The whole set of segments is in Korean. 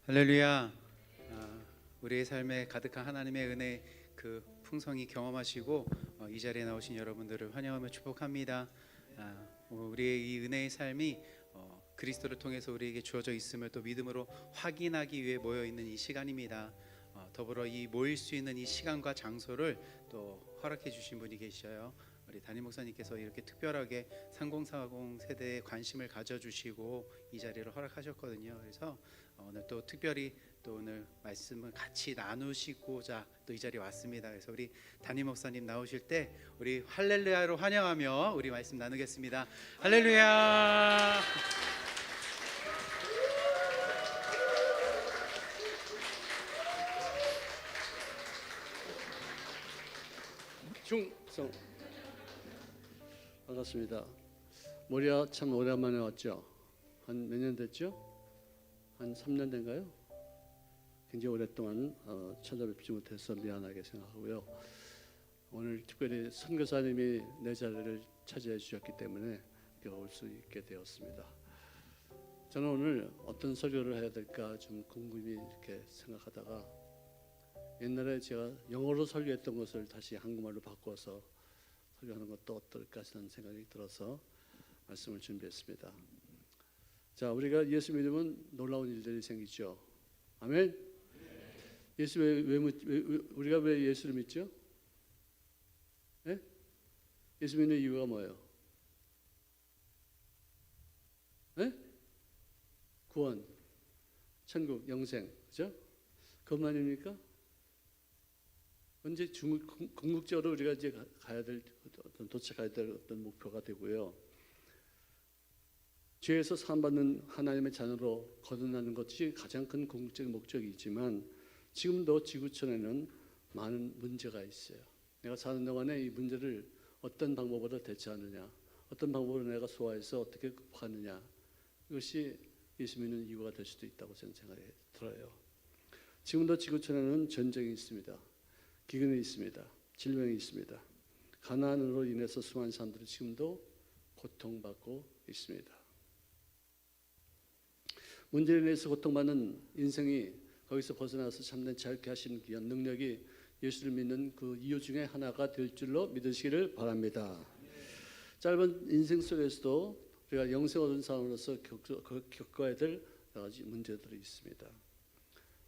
할렐루야. 우리의 삶에 가득한 하나님의 은혜 그 풍성이 경험하시고 이 자리에 나오신 여러분들을 환영하며 축복합니다. 우리의 이 은혜의 삶이 그리스도를 통해서 우리에게 주어져 있음을 또 믿음으로 확인하기 위해 모여 있는 이 시간입니다. 더불어 이 모일 수 있는 이 시간과 장소를 또 허락해 주신 분이 계셔요. 우리 담임 목사님께서 이렇게 특별하게 3040 세대에 관심을 가져주시고 이 자리를 허락하셨거든요. 그래서 오늘 또 특별히 또 오늘 말씀을 같이 나누시고자 또 이 자리에 왔습니다. 그래서 우리 담임 목사님 나오실 때 우리 할렐루야로 환영하며 우리 말씀 나누겠습니다. 할렐루야. 충성. 반갑습니다. 모리아 참 오랜만에 왔죠. 한 몇 년 됐죠? 한 3년 된가요? 굉장히 오랫동안 찾아뵙지 못해서 미안하게 생각하고요. 오늘 특별히 선교사님이 내 자리를 차지해 주셨기 때문에 올 수 있게 되었습니다. 저는 오늘 어떤 설교를 해야 될까 좀 궁금히 이렇게 생각하다가 옛날에 제가 영어로 설교했던 것을 다시 한국말로 바꿔서 설교하는 것도 어떨까 하는 생각이 들어서 말씀을 준비했습니다. 자, 우리가 예수 믿으면 놀라운 일들이 생기죠. 아멘. 예수 우리가 왜 예수를 믿죠? 네? 예수 믿는 이유가 뭐예요? 네? 구원, 천국, 영생, 그죠? 그것만입니까? 언제 궁극적으로 우리가 이제 가야 될 도착해야 될 어떤 목표가 되고요. 죄에서 사함받는 하나님의 자녀로 거듭나는 것이 가장 큰 궁극적인 목적이지만 지금도 지구촌에는 많은 문제가 있어요. 내가 사는 동안에 이 문제를 어떤 방법으로 대처하느냐, 어떤 방법으로 내가 소화해서 어떻게 극복하느냐, 이것이 예수 믿는 이유가 될 수도 있다고 저는 생각이 들어요. 지금도 지구촌에는 전쟁이 있습니다. 기근이 있습니다. 질병이 있습니다. 가난으로 인해서 수많은 사람들이 지금도 고통받고 있습니다. 문제로 인해서 고통받는 인생이 거기서 벗어나서 참된 자유케 하시는 귀한 능력이 예수를 믿는 그 이유 중에 하나가 될 줄로 믿으시기를 바랍니다. 짧은 인생 속에서도 우리가 영생 얻은 사람으로서 겪어야 될 여러 가지 문제들이 있습니다.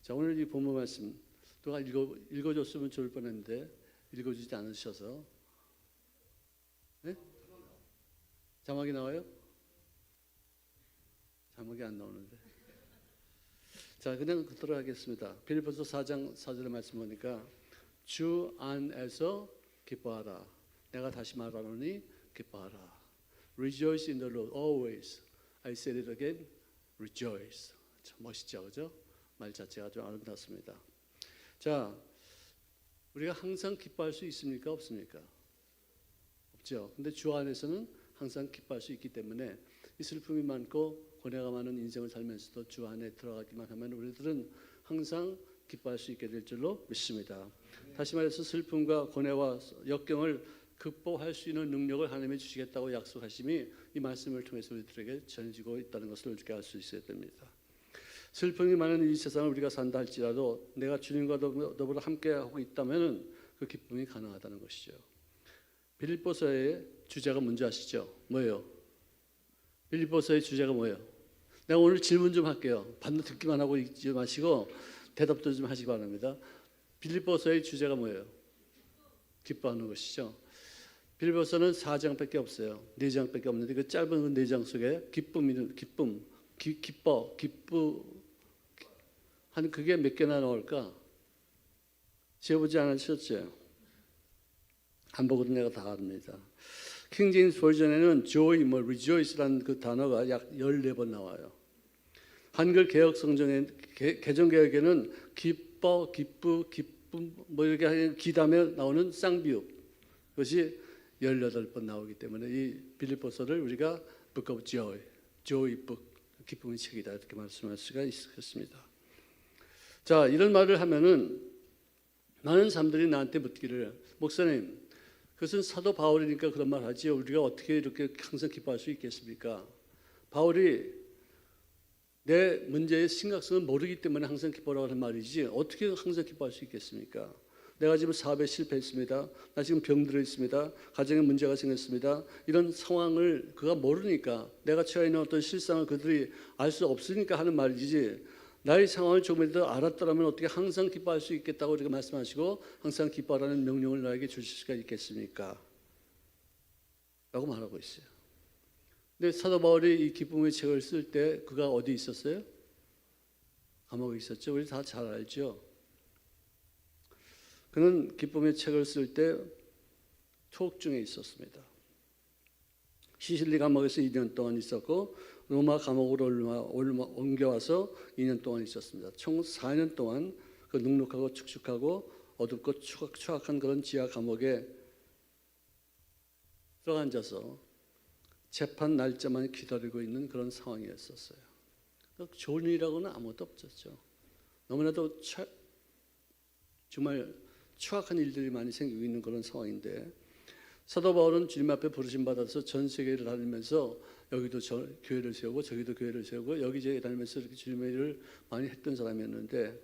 자, 오늘 이 본문 말씀 누가 읽어줬으면 좋을 뻔했는데 읽어주지 않으셔서 네? 자막이 나와요? 자막이 안 나오는데. 자, 그냥 그대로 하겠습니다. 빌립보서 4장 4절의 말씀 보니까 주 안에서 기뻐하라. 내가 다시 말하노니 기뻐하라. Rejoice in the Lord always. I said it again. Rejoice. 참 멋있죠, 그죠? 말 자체가 좀 아름답습니다. 자, 우리가 항상 기뻐할 수 있습니까? 없습니까? 없죠. 근데 주 안에서는 항상 기뻐할 수 있기 때문에 이 슬픔이 많고 고뇌가 많은 인생을 살면서도 주 안에 들어가기만 하면 우리들은 항상 기뻐할 수 있게 될 줄로 믿습니다. 다시 말해서 슬픔과 고뇌와 역경을 극복할 수 있는 능력을 하나님이 주시겠다고 약속하심이 이 말씀을 통해서 우리들에게 전해지고 있다는 것을 우리가 알 수 있어야 됩니다. 슬픔이 많은 이 세상을 우리가 산다 할지라도 내가 주님과 더불어 함께하고 있다면 그 기쁨이 가능하다는 것이죠. 빌립보서의 주제가 뭔지 아시죠? 뭐예요? 빌립보서의 주제가 뭐예요? 내가 오늘 질문 좀 할게요. 반드시 듣기만 하고 있지 마시고 대답도 좀 하시기 바랍니다. 빌립보서의 주제가 뭐예요? 기뻐하는 것이죠. 빌립보서는 4장밖에 없어요. 4장밖에 없는데 그 짧은 그 4장 속에 기뻐 한 그게 몇 개나 나올까? 지어보지 않으셨죠? 안 보고도 내가 다 압니다. 킹제임스 버전에는 joy, rejoice라는 그 단어가 약 14번 나와요. 한글 개혁 성경의 개정 개혁에는 기뻐, 기쁨 이렇게 하는 기담에 나오는 쌍비읍 그것이 18번 나오기 때문에 이 빌립보서를 우리가 Book of Joy, Joy Book, 기쁨의 책이다 이렇게 말씀할 수가 있겠습니다. 자, 이런 말을 하면은 많은 사람들이 나한테 묻기를 목사님, 그것은 사도 바울이니까 그런 말 하지요. 우리가 어떻게 이렇게 항상 기뻐할 수 있겠습니까? 바울이 내 문제의 심각성을 모르기 때문에 항상 기뻐하라고 하는 말이지 어떻게 항상 기뻐할 수 있겠습니까? 내가 지금 사업에 실패했습니다. 나 지금 병들어 있습니다. 가정에 문제가 생겼습니다. 이런 상황을 그가 모르니까 내가 처해 있는 어떤 실상을 그들이 알 수 없으니까 하는 말이지 나의 상황을 조금이라도 알았더라면 어떻게 항상 기뻐할 수 있겠다고 이렇게 말씀하시고 항상 기뻐하라는 명령을 나에게 주실 수가 있겠습니까? 라고 말하고 있어요. 근데 사도 바울이 이 기쁨의 책을 쓸 때 그가 어디 있었어요? 감옥에 있었죠. 우리 다 잘 알죠. 그는 기쁨의 책을 쓸 때 투옥중에 있었습니다. 시실리 감옥에서 2년 동안 있었고 로마 감옥으로 옮겨와서 2년 동안 있었습니다. 총 4년 동안 그 눅눅하고 축축하고 어둡고 추악한 그런 지하 감옥에 들어앉아서 재판 날짜만 기다리고 있는 그런 상황이었었어요. 좋은 일이라고는 아무것도 없었죠. 너무나도 정말 추악한 일들이 많이 생기고 있는 그런 상황인데 사도 바울은 주님 앞에 부르심 받아서 전 세계를 다니면서 여기도 교회를 세우고 저기도 교회를 세우고 여기저기 다니면서 이렇게 주님의 일을 많이 했던 사람이었는데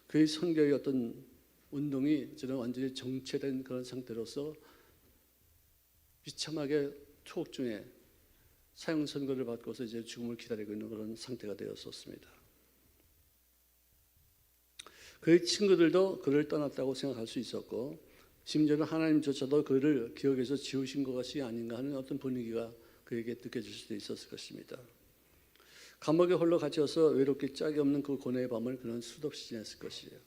그의 선교의 어떤 운동이 저는 완전히 정체된 그런 상태로서 비참하게 투옥 중에 사형 선고를 받고서 이제 죽음을 기다리고 있는 그런 상태가 되었었습니다. 그의 친구들도 그를 떠났다고 생각할 수 있었고 심지어는 하나님조차도 그를 기억에서 지우신 것이 아닌가 하는 어떤 분위기가 그에게 느껴질 수도 있었을 것입니다. 감옥에 홀로 갇혀서 외롭게 짝이 없는 그 고뇌의 밤을 그는 수없이 지냈을 것이에요.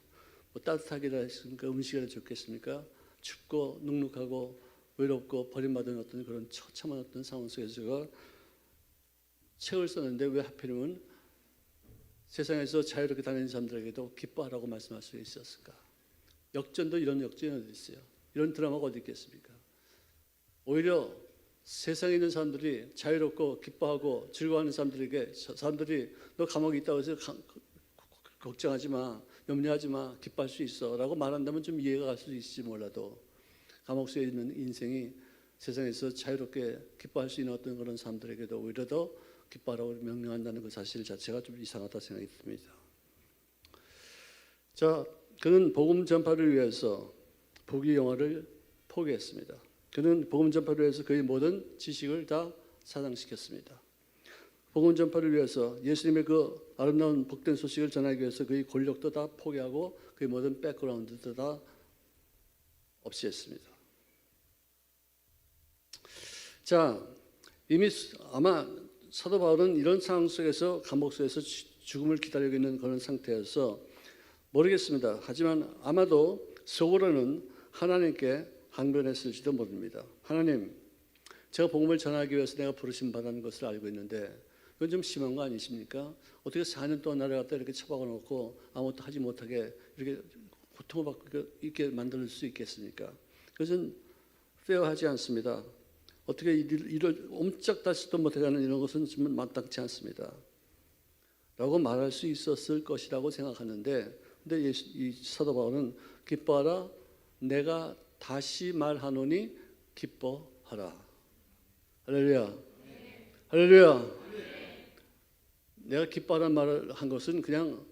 뭐 따뜻하기라 했습니까? 음식이라 좋겠습니까? 춥고 눅눅하고 외롭고 버림받은 어떤 그런 처참한 어떤 상황 속에서 그가 책을 썼는데 왜 하필이면 세상에서 자유롭게 다니는 사람들에게도 기뻐하라고 말씀할 수 있었을까? 역전도 이런 역전이 어디 있어요? 이런 드라마가 어디 있겠습니까? 오히려 세상에 있는 사람들이 자유롭고 기뻐하고 즐거워하는 사람들이 너 감옥에 있다고 해서 걱정하지 마, 염려하지 마, 기뻐할 수 있어 라고 말한다면 좀 이해가 갈 수 있을지 몰라도 감옥 속에 있는 인생이 세상에서 자유롭게 기뻐할 수 있는 어떤 그런 사람들에게도 오히려 더 기뻐하라고 명령한다는 그 사실 자체가 좀 이상하다 생각이 듭니다. 자, 그는 복음 전파를 위해서 부귀 영화를 포기했습니다. 그는 복음 전파를 위해서 그의 모든 지식을 다 사장시켰습니다. 복음 전파를 위해서 예수님의 그 아름다운 복된 소식을 전하기 위해서 그의 권력도 다 포기하고 그의 모든 백그라운드도 다 없애했습니다. 자, 이미 아마 사도 바울은 이런 상황 속에서 감옥 속에서 죽음을 기다리고 있는 그런 상태여서 모르겠습니다. 하지만 아마도 속으로는 하나님께 항변했을지도 모릅니다. 하나님, 제가 복음을 전하기 위해서 내가 부르심 받은 것을 알고 있는데 그건 좀 심한 거 아니십니까? 어떻게 4년 동안 나를 갖다 이렇게 처박아 놓고 아무것도 하지 못하게 이렇게 고통을 받고 있게 만들 수 있겠습니까? 그것은 페어하지 않습니다. 어떻게 이를 옴짝달싹도 못해가는 이런 것은 정말 마땅치 않습니다. 라고 말할 수 있었을 것이라고 생각하는데 근데 이 사도 바울은 기뻐하라 내가 다시 말하노니 기뻐하라. 할렐루야. 할렐루야. 내가 기뻐하라는 말을 한 것은 그냥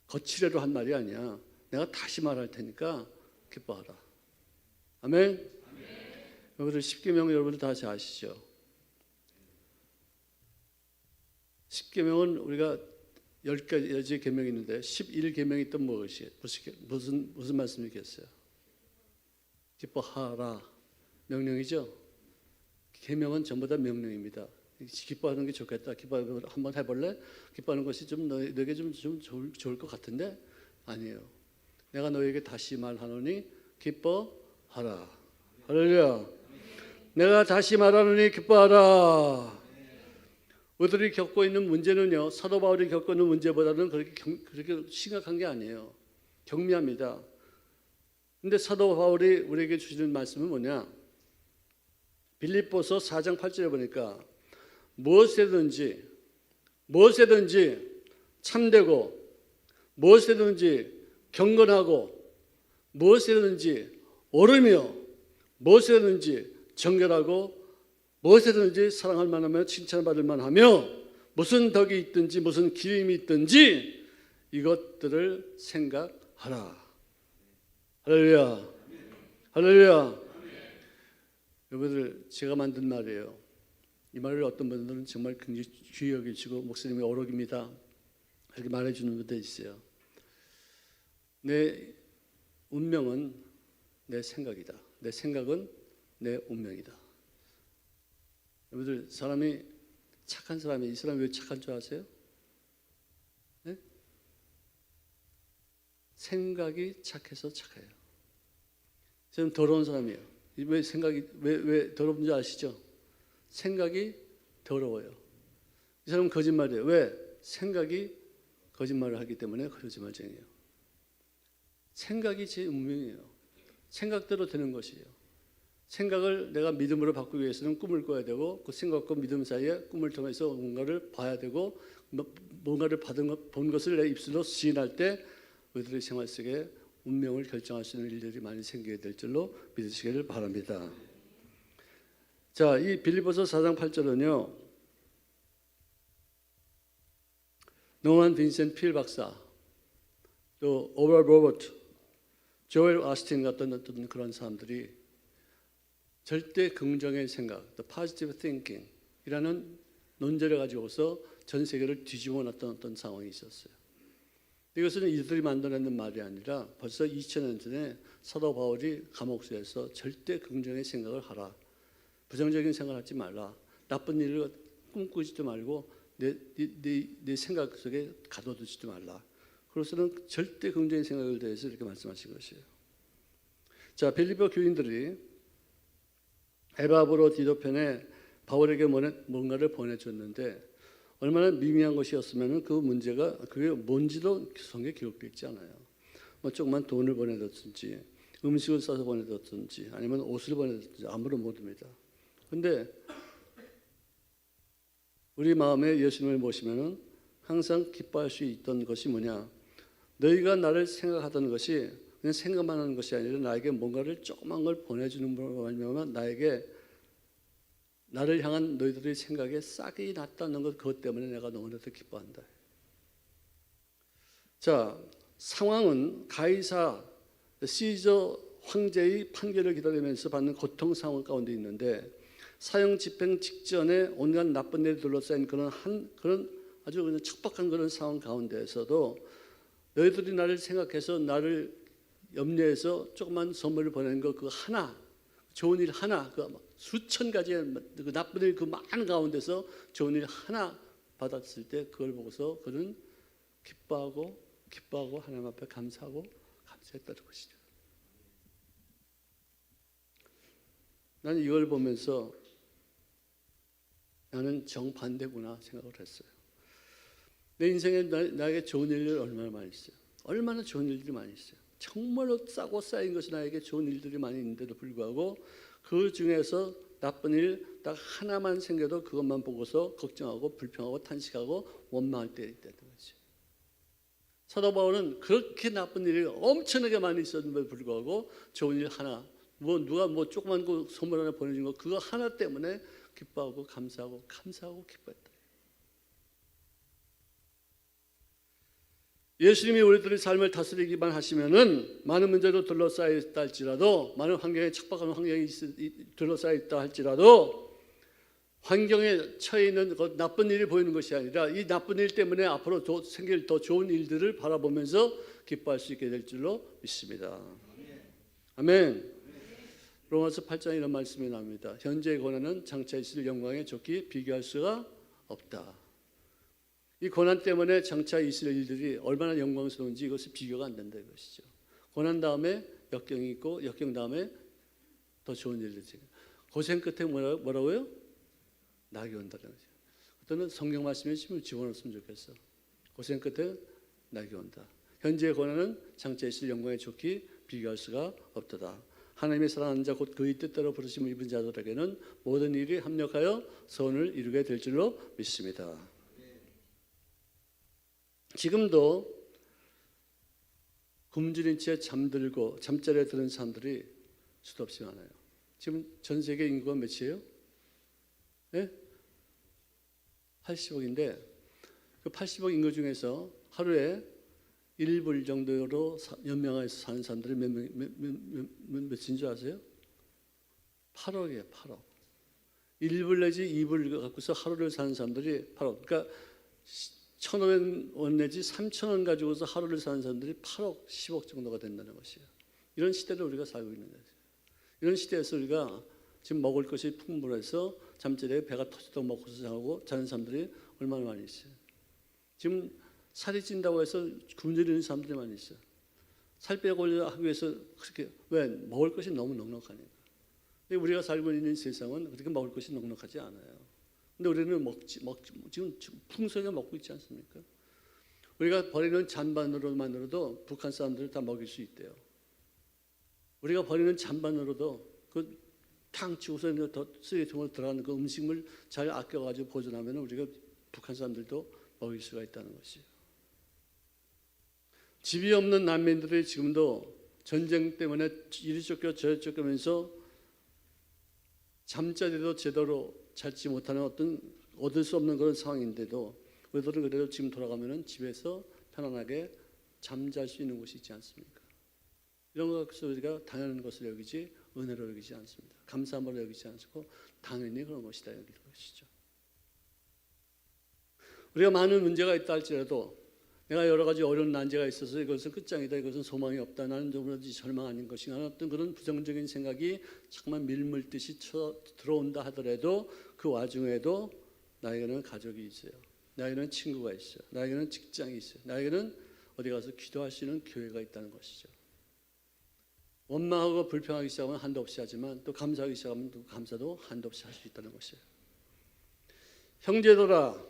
거치려고 한 말이 아니야. 내가 다시 말할 테니까 기뻐하라. 아멘. 여러분들 10계명 여러분들 다 잘 아시죠? 10계명은 우리가 10가지 계명이 있는데 11계명이 있던 무엇이 무슨 말씀이겠어요? 기뻐하라 명령이죠. 계명은 전부 다 명령입니다. 기뻐하는 게 좋겠다. 기뻐하는 거 한번 해볼래? 기뻐하는 것이 좀 너에게 좀 좋을 것 같은데 아니에요. 내가 너에게 다시 말하노니 기뻐하라. 할렐루야. 내가 다시 말하노니 기뻐하라. 우리들이 겪고 있는 문제는요, 사도 바울이 겪고 있는 문제보다는 그렇게 심각한 게 아니에요. 경미합니다. 근데 사도 바울이 우리에게 주시는 말씀은 뭐냐? 빌립보서 4장 8절에 보니까 무엇이든지 참되고 무엇이든지 경건하고 무엇이든지 옳으며 무엇이든지 정결하고 무엇이든지 사랑할 만하며 칭찬받을 만하며 무슨 덕이 있든지 무슨 기림이 있든지 이것들을 생각하라. 할렐루야. 할렐루야. 여러분들, 제가 만든 말이에요. 이 말을 어떤 분들은 정말 굉장히 귀히 여기시고 목사님이 어록입니다 이렇게 말해주는 분들 있어요. 내 운명은 내 생각이다. 내 생각은 내 운명이다. 여러분들, 사람이 착한 사람이, 이 사람이 왜 착한 줄 아세요? 네? 생각이 착해서 착해요. 저는 더러운 사람이에요. 왜 생각이 왜 더러운 줄 아시죠? 생각이 더러워요. 이 사람은 거짓말이에요. 왜? 생각이 거짓말을 하기 때문에 거짓말쟁이에요. 생각이 제 운명이에요. 생각대로 되는 것이에요. 생각을 내가 믿음으로 바꾸기 위해서는 꿈을 꿔야 되고, 그 생각과 믿음 사이에 꿈을 통해서 뭔가를 봐야 되고, 뭔가를 본 것을 내 입술로 시인할 때 우리들의 생활 속에 운명을 결정할 수 있는 일들이 많이 생기게 될 줄로 믿으시기를 바랍니다. 자, 이 빌립보서 4장 8절은요, 노만 빈센트 필 박사, 또 오버 로버트, 조엘 아스틴 같은 어떤 그런 사람들이 절대 긍정의 생각, the positive thinking 이라는 논제를 가지고서 전 세계를 뒤집어 놨던 어떤 상황이 있었어요. 이것은 이들이 만들어낸 말이 아니라 벌써 2000년 전에 사도 바울이 감옥소에서 절대 긍정의 생각을 하라. 부정적인 생각을 하지 말라. 나쁜 일을 꿈꾸지도 말고 내 생각 속에 가둬두지도 말라. 그래서는 절대 긍정의 생각을 대해서 이렇게 말씀하신 것이에요. 자, 빌립보 교인들이 에바브로 디도편에 바울에게 뭔가를 보내줬는데 얼마나 미미한 것이었으면 그 문제가 그게 뭔지도 성경에 기록되어 있지 않아요. 뭐 조그만 돈을 보내줬든지 음식을 싸서 보내줬든지 아니면 옷을 보내줬든지 아무런 모릅니다. 근데 우리 마음에 예수님을 모시면은 항상 기뻐할 수 있던 것이 뭐냐? 너희가 나를 생각하던 것이 그냥 생각만 하는 것이 아니라 나에게 뭔가를 조그만 걸 보내주는 걸로 말미암아 나를 향한 너희들의 생각에 싹이 났다는 것, 그것 때문에 내가 너무나도 기뻐한다. 자, 상황은 가이사 시저 황제의 판결을 기다리면서 받는 고통 상황 가운데 있는데, 사형 집행 직전에 온갖 나쁜 일이 둘러싸인 그런 아주 그냥 척박한 그런 상황 가운데에서도 너희들이 나를 생각해서 나를 염려해서 조그만 선물을 보내는 거, 그 하나, 좋은 일 하나, 그 수천 가지의 그 나쁜 일 그 많은 가운데서 좋은 일 하나 받았을 때 그걸 보고서 그는 기뻐하고 하나님 앞에 감사했다는 것이죠. 나는 이걸 보면서 나는 정반대구나 생각을 했어요. 내 인생에 나에게 좋은 일들이 얼마나 많이 있어요. 얼마나 좋은 일들이 많이 있어요. 정말로 싸고 쌓인 것이 나에게 좋은 일들이 많이 있는데도 불구하고 그 중에서 나쁜 일 딱 하나만 생겨도 그것만 보고서 걱정하고 불평하고 탄식하고 원망할 때 있다는 거죠. 사도 바울은 그렇게 나쁜 일이 엄청나게 많이 있었는데도 불구하고 좋은 일 하나, 누가 조그만 거 선물 하나 보내준 거 그거 하나 때문에 기뻐하고 감사하고 기뻐했다. 예수님이 우리들의 삶을 다스리기만 하시면은 많은 문제로 둘러싸여 있다 할지라도, 많은 환경에 척박한 환경이 둘러싸여 있다 할지라도, 환경에 처해 있는 그 나쁜 일이 보이는 것이 아니라 이 나쁜 일 때문에 앞으로 생길 더 좋은 일들을 바라보면서 기뻐할 수 있게 될 줄로 믿습니다. 아멘. 로마서 8장에 이런 말씀이 나옵니다. 현재의 고난은 장차 있을 영광에 좋게 비교할 수가 없다. 이 고난 때문에 장차 있을 일들이 얼마나 영광스러운지 이것이 비교가 안 된다 이것이죠. 고난 다음에 역경이 있고 역경 다음에 더 좋은 일들이. 고생 끝에 뭐라고요? 낙이 온다는 거죠. 어떤 성경 말씀에 힘을 집어넣었으면 좋겠어. 고생 끝에 낙이 온다. 현재의 고난은 장차 있을 영광에 좋게 비교할 수가 없도다. 하나님의 사랑하는 자 곧 그의 뜻대로 부르심을 입은 자들에게는 모든 일이 합력하여 선을 이루게 될 줄로 믿습니다. 지금도 굶주린 채 잠들고 잠자리에 드는 사람들이 수도 없이 많아요. 지금 전 세계 인구가 몇이에요? 네? 80억인데 그 80억 인구 중에서 하루에 1불 정도로 연명해서 사는 사람들이 몇인 줄 아세요? 8억이에요. 8억. 1불 내지 2불 갖고서 하루를 사는 사람들이 8억. 그러니까 1,500원 내지 3,000원 가지고서 하루를 사는 사람들이 8억, 10억 정도가 된다는 것이에요. 이런 시대를 우리가 살고 있는 거죠. 이런 시대에서 우리가 지금 먹을 것이 풍부해서 잠자리에 배가 터지도록 먹고서 자고 자는 사람들이 얼마나 많이 있어요. 지금 살이 찐다고 해서 굶주리는 사람들이 많이 있어요. 살 빼고 하기 위해서 그렇게 왜 먹을 것이 너무 넉넉하니까. 근데 우리가 살고 있는 세상은 그렇게 먹을 것이 넉넉하지 않아요. 근데 우리는 지금 풍성하게 먹고 있지 않습니까? 우리가 버리는 잔반으로만으로도 북한 사람들을 다 먹일 수 있대요. 우리가 버리는 잔반으로도 그 탕 치고서 쓰레기통으로 들어가는 그 음식물 잘 아껴가지고 보존하면 우리가 북한 사람들도 먹일 수가 있다는 것이에요. 집이 없는 난민들이 지금도 전쟁 때문에 이리 쫓겨 저리 쫓겨면서 잠자리도 제대로 자지 못하는 어떤 얻을 수 없는 그런 상황인데도 우리들은 그래도 지금 돌아가면은 집에서 편안하게 잠잘 수 있는 곳이 있지 않습니까? 이런 것을 우리가 당연한 것을 여기지 은혜로 여기지 않습니다. 감사함으로 여기지 않고 당연히 그런 것이다 여기는 것이죠. 우리가 많은 문제가 있다 할지라도 내가 여러 가지 어려운 난제가 있어서 이것은 끝장이다, 이것은 소망이 없다, 나는 좀라도 절망 아닌 것인가, 어떤 그런 부정적인 생각이 잠깐만 밀물듯이 들어온다 하더라도 그 와중에도 나에게는 가족이 있어요. 나에게는 친구가 있어요. 나에게는 직장이 있어요. 나에게는 어디 가서 기도할 수 있는 교회가 있다는 것이죠. 원망하고 불평하기 시작하면 한도 없이 하지만 또 감사하기 시작하면 또 감사도 한도 없이 할 수 있다는 것이에요. 형제들아,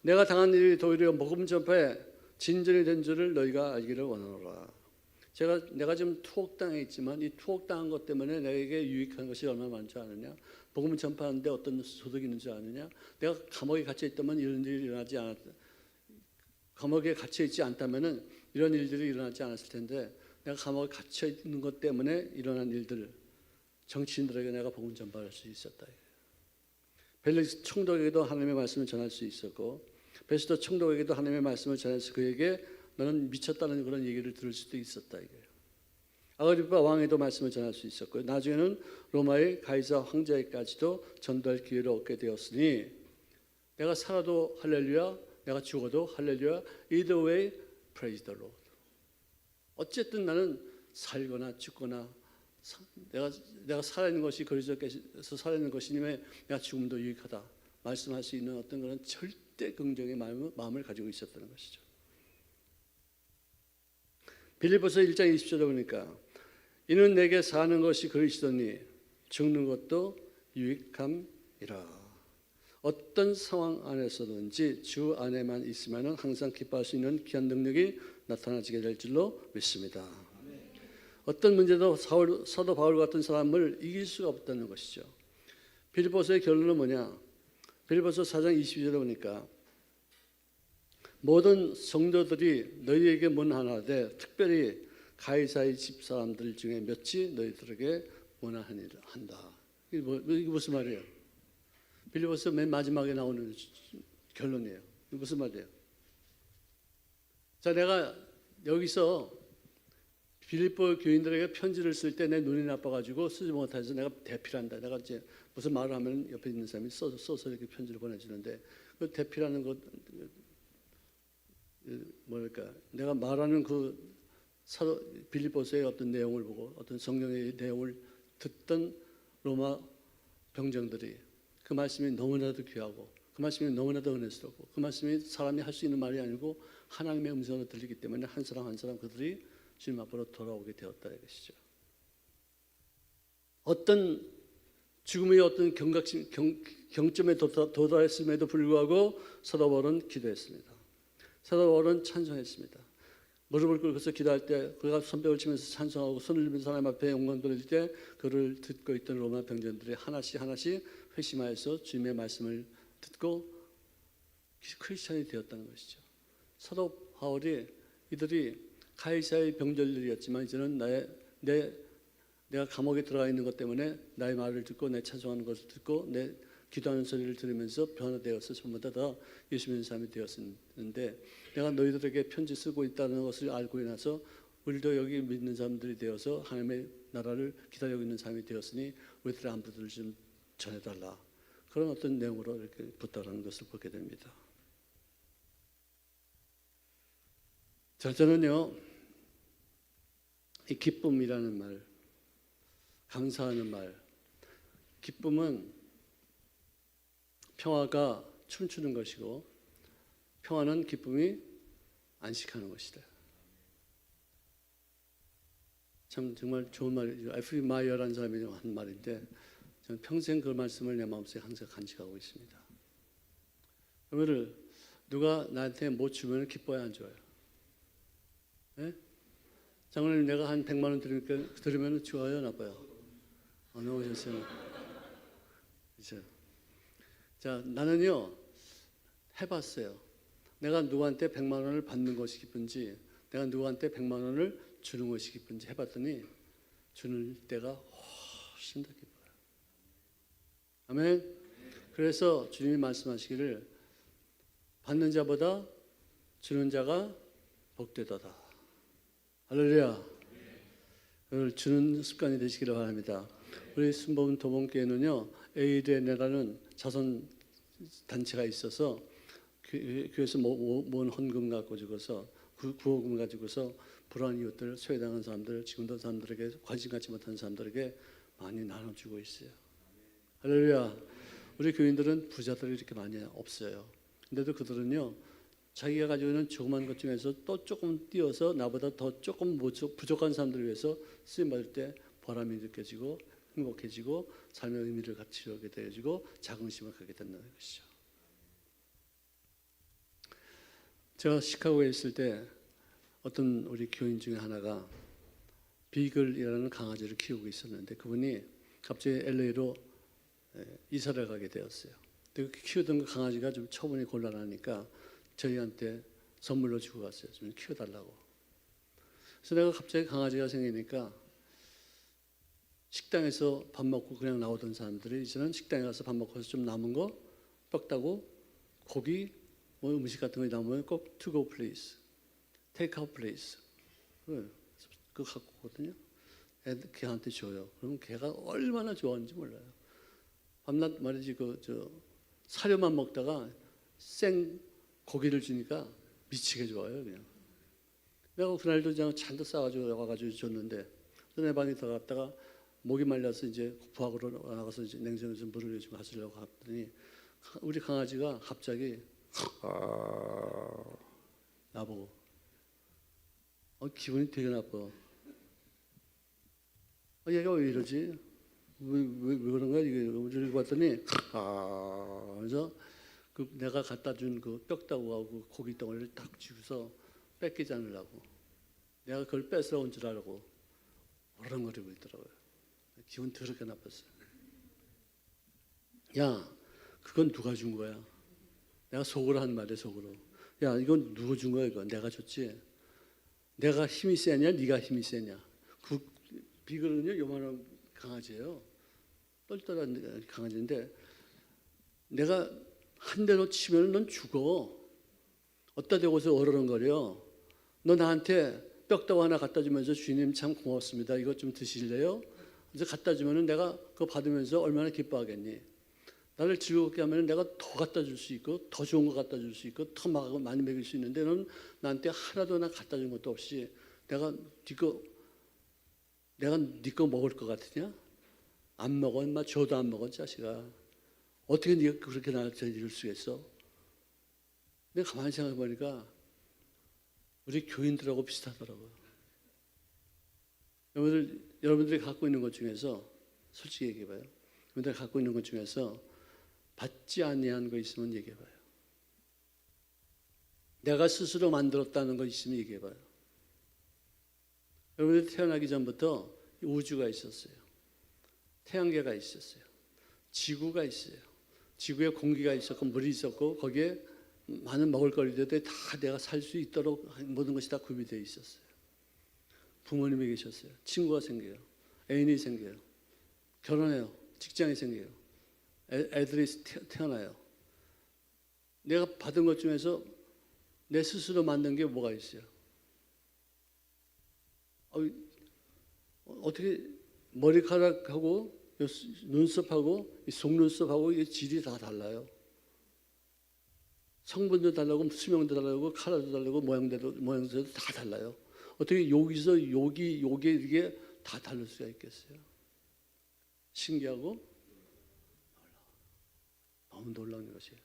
내가 당한 일이 도리어 복음 전파에 진전이 된 줄을 너희가 알기를 원하노라. 내가 지금 투옥당해 있지만 이 투옥당한 것 때문에 내게 유익한 것이 얼마나 많지 않느냐. 복음 전파하는데 어떤 소득이 있는 줄 아느냐. 내가 감옥에 갇혀 있다면 이런 일이 일어나지 않았다. 감옥에 갇혀 있지 않다면은 이런 일들이 일어나지 않았을 텐데 내가 감옥에 갇혀 있는 것 때문에 일어난 일들, 정치인들에게 내가 복음 전파할 수 있었다. 벨릭스 총독에게도 하나님의 말씀을 전할 수 있었고 베스터 총독에게도 하나님의 말씀을 전해서 그에게 너는 미쳤다는 그런 얘기를 들을 수도 있었다 이거예요. 아그리파 왕에도 말씀을 전할 수 있었고요. 나중에는 로마의 가이사 황제에까지도 전도할 기회를 얻게 되었으니 내가 살아도 할렐루야, 내가 죽어도 할렐루야. Either way, praise the Lord. 어쨌든 나는 살거나 죽거나 내가 살아있는 것이 그리스도께서 살아있는 것이니 내가 죽음도 유익하다 말씀할 수 있는 어떤 그런 절대 긍정의 마음을 가지고 있었다는 것이죠. 빌립보서 1장 20절에 보니까 이는 내게 사는 것이 그리스도니 죽는 것도 유익함이라. 어떤 상황 안에서든지 주 안에만 있으면 항상 기뻐할 수 있는 귀한 능력이 나타나지게 될 줄로 믿습니다. 어떤 문제도 사도 바울 같은 사람을 이길 수가 없다는 것이죠. 빌립보서의 결론은 뭐냐? 빌립보서 4장 22절에 보니까 모든 성도들이 너희에게 문안하되 특별히 가이사의 집사람들 중에 몇이 너희들에게 문안한다. 이게 무슨 말이에요? 빌립보서 맨 마지막에 나오는 결론이에요. 이게 무슨 말이에요? 자, 내가 여기서 빌립보 교인들에게 편지를 쓸 때 내 눈이 나빠가지고 쓰지 못해서 내가 대필한다. 내가 이제 무슨 말을 하면 옆에 있는 사람이 써서 이렇게 편지를 보내주는데 그 대필하는 것 뭐랄까 내가 말하는 그 빌립보서의 어떤 내용을 보고 어떤 성경의 내용을 듣던 로마 병정들이 그 말씀이 너무나도 귀하고 그 말씀이 너무나도 은혜스럽고 그 말씀이 사람이 할 수 있는 말이 아니고 하나님의 음성으로 들리기 때문에 한 사람 한 사람 그들이 주님 앞으로 돌아오게 되었다 이것이죠. 어떤 죽음의 어떤 경점에 도달했음에도 불구하고 사도 바울은 기도했습니다. 사도 바울은 찬송했습니다. 무릎을 꿇고서 기도할 때 그가 손뼉을 치면서 찬송하고 손을 들면서 하나님 앞에 영광 돌릴 때 그를 듣고 있던 로마 병정들이 하나씩 회심하여서 주님의 말씀을 듣고 크리스천이 되었다는 것이죠. 사도 바울이 이들이 가이사의 병졸들이었지만 이제는 내가 감옥에 들어가 있는 것 때문에 나의 말을 듣고 내 찬송하는 것을 듣고 기도하는 소리를 들으면서 변화되어서 전부 다 예수 믿는 사람이 되었는데 내가 너희들에게 편지 쓰고 있다는 것을 알고 나서 우리도 여기 믿는 사람들이 되어서 하나님의 나라를 기다리고 있는 사람이 되었으니 우리들의 안부들을 좀 전해달라. 그런 어떤 내용으로 이렇게 부탁하는 것을 보게 됩니다. 자, 저는요, 이 기쁨이라는 말, 감사하는 말, 기쁨은 평화가 춤추는 것이고 평화는 기쁨이 안식하는 것이다. 참 정말 좋은 말이죠. F.B. 마이어라는 사람이 한 말인데 저는 평생 그 말씀을 내 마음속에 항상 간직하고 있습니다. 여러분들 누가 나한테 뭐 주면 기뻐야 안 좋아요? 네? 장로님 내가 한 100만 원 들으면 좋아요 나빠요? 너무 좋습니다. 그렇죠? 자, 나는요 해봤어요. 내가 누구한테 100만 원을 받는 것이 기쁜지 내가 누구한테 100만 원을 주는 것이 기쁜지 해봤더니 주는 때가 훨씬 더 기뻐요. 아멘. 그래서 주님이 말씀하시기를 받는 자보다 주는 자가 복되도다. 할렐루야. 오늘 주는 습관이 되시기를 바랍니다. 우리 순복음 도봉교회는요 에이드엔이라는 자선 단체가 있어서 교회에서 모은 헌금 갖고 주고서 구호금 가지고서 불안한 이웃들, 소외당한 사람들, 지금도 사람들에게 관심 갖지 못한 사람들에게 많이 나눠주고 있어요. 할렐루야. 우리 교인들은 부자들이 이렇게 많이 없어요. 근데도 그들은요 자기가 가지고 있는 조그만 것 중에서 또 조금 띄어서 나보다 더 조금 부족한 사람들을 위해서 쓰임 받을 때 보람이 느껴지고 행복해지고 삶의 의미를 같이 오게 되어지고 자긍심을 갖게 된다는 것이죠. 제가 시카고에 있을 때 어떤 우리 교인 중에 하나가 비글이라는 강아지를 키우고 있었는데 그분이 갑자기 LA로 이사를 가게 되었어요. 키우던 그 강아지가 좀 처분이 곤란하니까 저희한테 선물로 주고 갔어요. 좀 키워달라고. 그래서 내가 갑자기 강아지가 생기니까 식당에서 밥 먹고 그냥 나오던 사람들이 이제는 식당에 가서 밥 먹고서 좀 남은 거 떡 따고 고기 뭐 음식 같은 거 남으면 꼭 to go please, take out please. 그거 갖고 오거든요. 걔한테 줘요. 그러면 걔가 얼마나 좋아하는지 몰라요. 밤낮 말이지 사료만 먹다가 생 고기를 주니까 미치게 좋아요 그냥. 내가 그날도 그냥 잔뜩 싸가지고 와가지고 줬는데 내 방에 들어갔다가 목이 말라서 이제 부엌으로 나가서 이제 냉장고에서 물을 좀 가지려고 갔더니 우리 강아지가 갑자기 나보고 기분이 되게 나빠. 얘가 왜 이러지? 왜 그런 거야? 이거 봤더니 그래서 내가 갖다 준 그 뼈다구하고 고기 덩어리를 딱 쥐고서 뺏기지 않으려고 내가 그걸 뺏어온 줄 알고 어렁거리고 있더라고요. 기분 더럽게 나빴어요. 야, 그건 누가 준 거야? 내가 속으로 한 말이야, 속으로. 야, 이건 누가 준 거야, 이거? 내가 줬지? 내가 힘이 세냐, 네가 힘이 세냐? 그 비글은요, 요만한 강아지예요. 똘똘한 강아지인데 내가 한 대로 치면 넌 죽어. 어디다 대고서 어르렁거려. 너 나한테 뼈다구 하나 갖다 주면서 주님 참 고맙습니다. 이거 좀 드실래요? 그래서 갖다 주면은 내가 그거 받으면서 얼마나 기뻐하겠니? 나를 즐겁게 하면 내가 더 갖다 줄 수 있고 더 좋은 거 갖다 줄 수 있고 더 많이 먹일 수 있는데 너는 나한테 하나도 나 갖다 준 것도 없이 내가 네 거 먹을 것 같으냐? 안 먹어. 인마 줘도 안 먹어 자식아. 어떻게 네가 그렇게 나한테 이럴 수가 있어? 내가 가만히 생각해 보니까 우리 교인들하고 비슷하더라고요. 여러분들이 갖고 있는 것 중에서 솔직히 얘기해봐요. 여러분들이 갖고 있는 것 중에서 받지 아니한 거 있으면 얘기해봐요. 내가 스스로 만들었다는 거 있으면 얘기해봐요. 여러분들이 태어나기 전부터 우주가 있었어요. 태양계가 있었어요. 지구가 있어요. 지구에 공기가 있었고 물이 있었고 거기에 많은 먹을거리들이 다 내가 살 수 있도록 모든 것이 다 구비되어 있었어요. 부모님이 계셨어요. 친구가 생겨요. 애인이 생겨요. 결혼해요. 직장이 생겨요. 애들이 태어나요. 내가 받은 것 중에서 내 스스로 만든 게 뭐가 있어요? 어떻게 머리카락하고 눈썹하고 속눈썹하고 이 질이 다 달라요. 성분도 다르고 수명도 다르고 컬러도 다르고 모양새도 다 달라요. 어떻게 여기서 요게 이게 다 다를 수가 있겠어요? 신기하고 너무 놀라운 것이에요.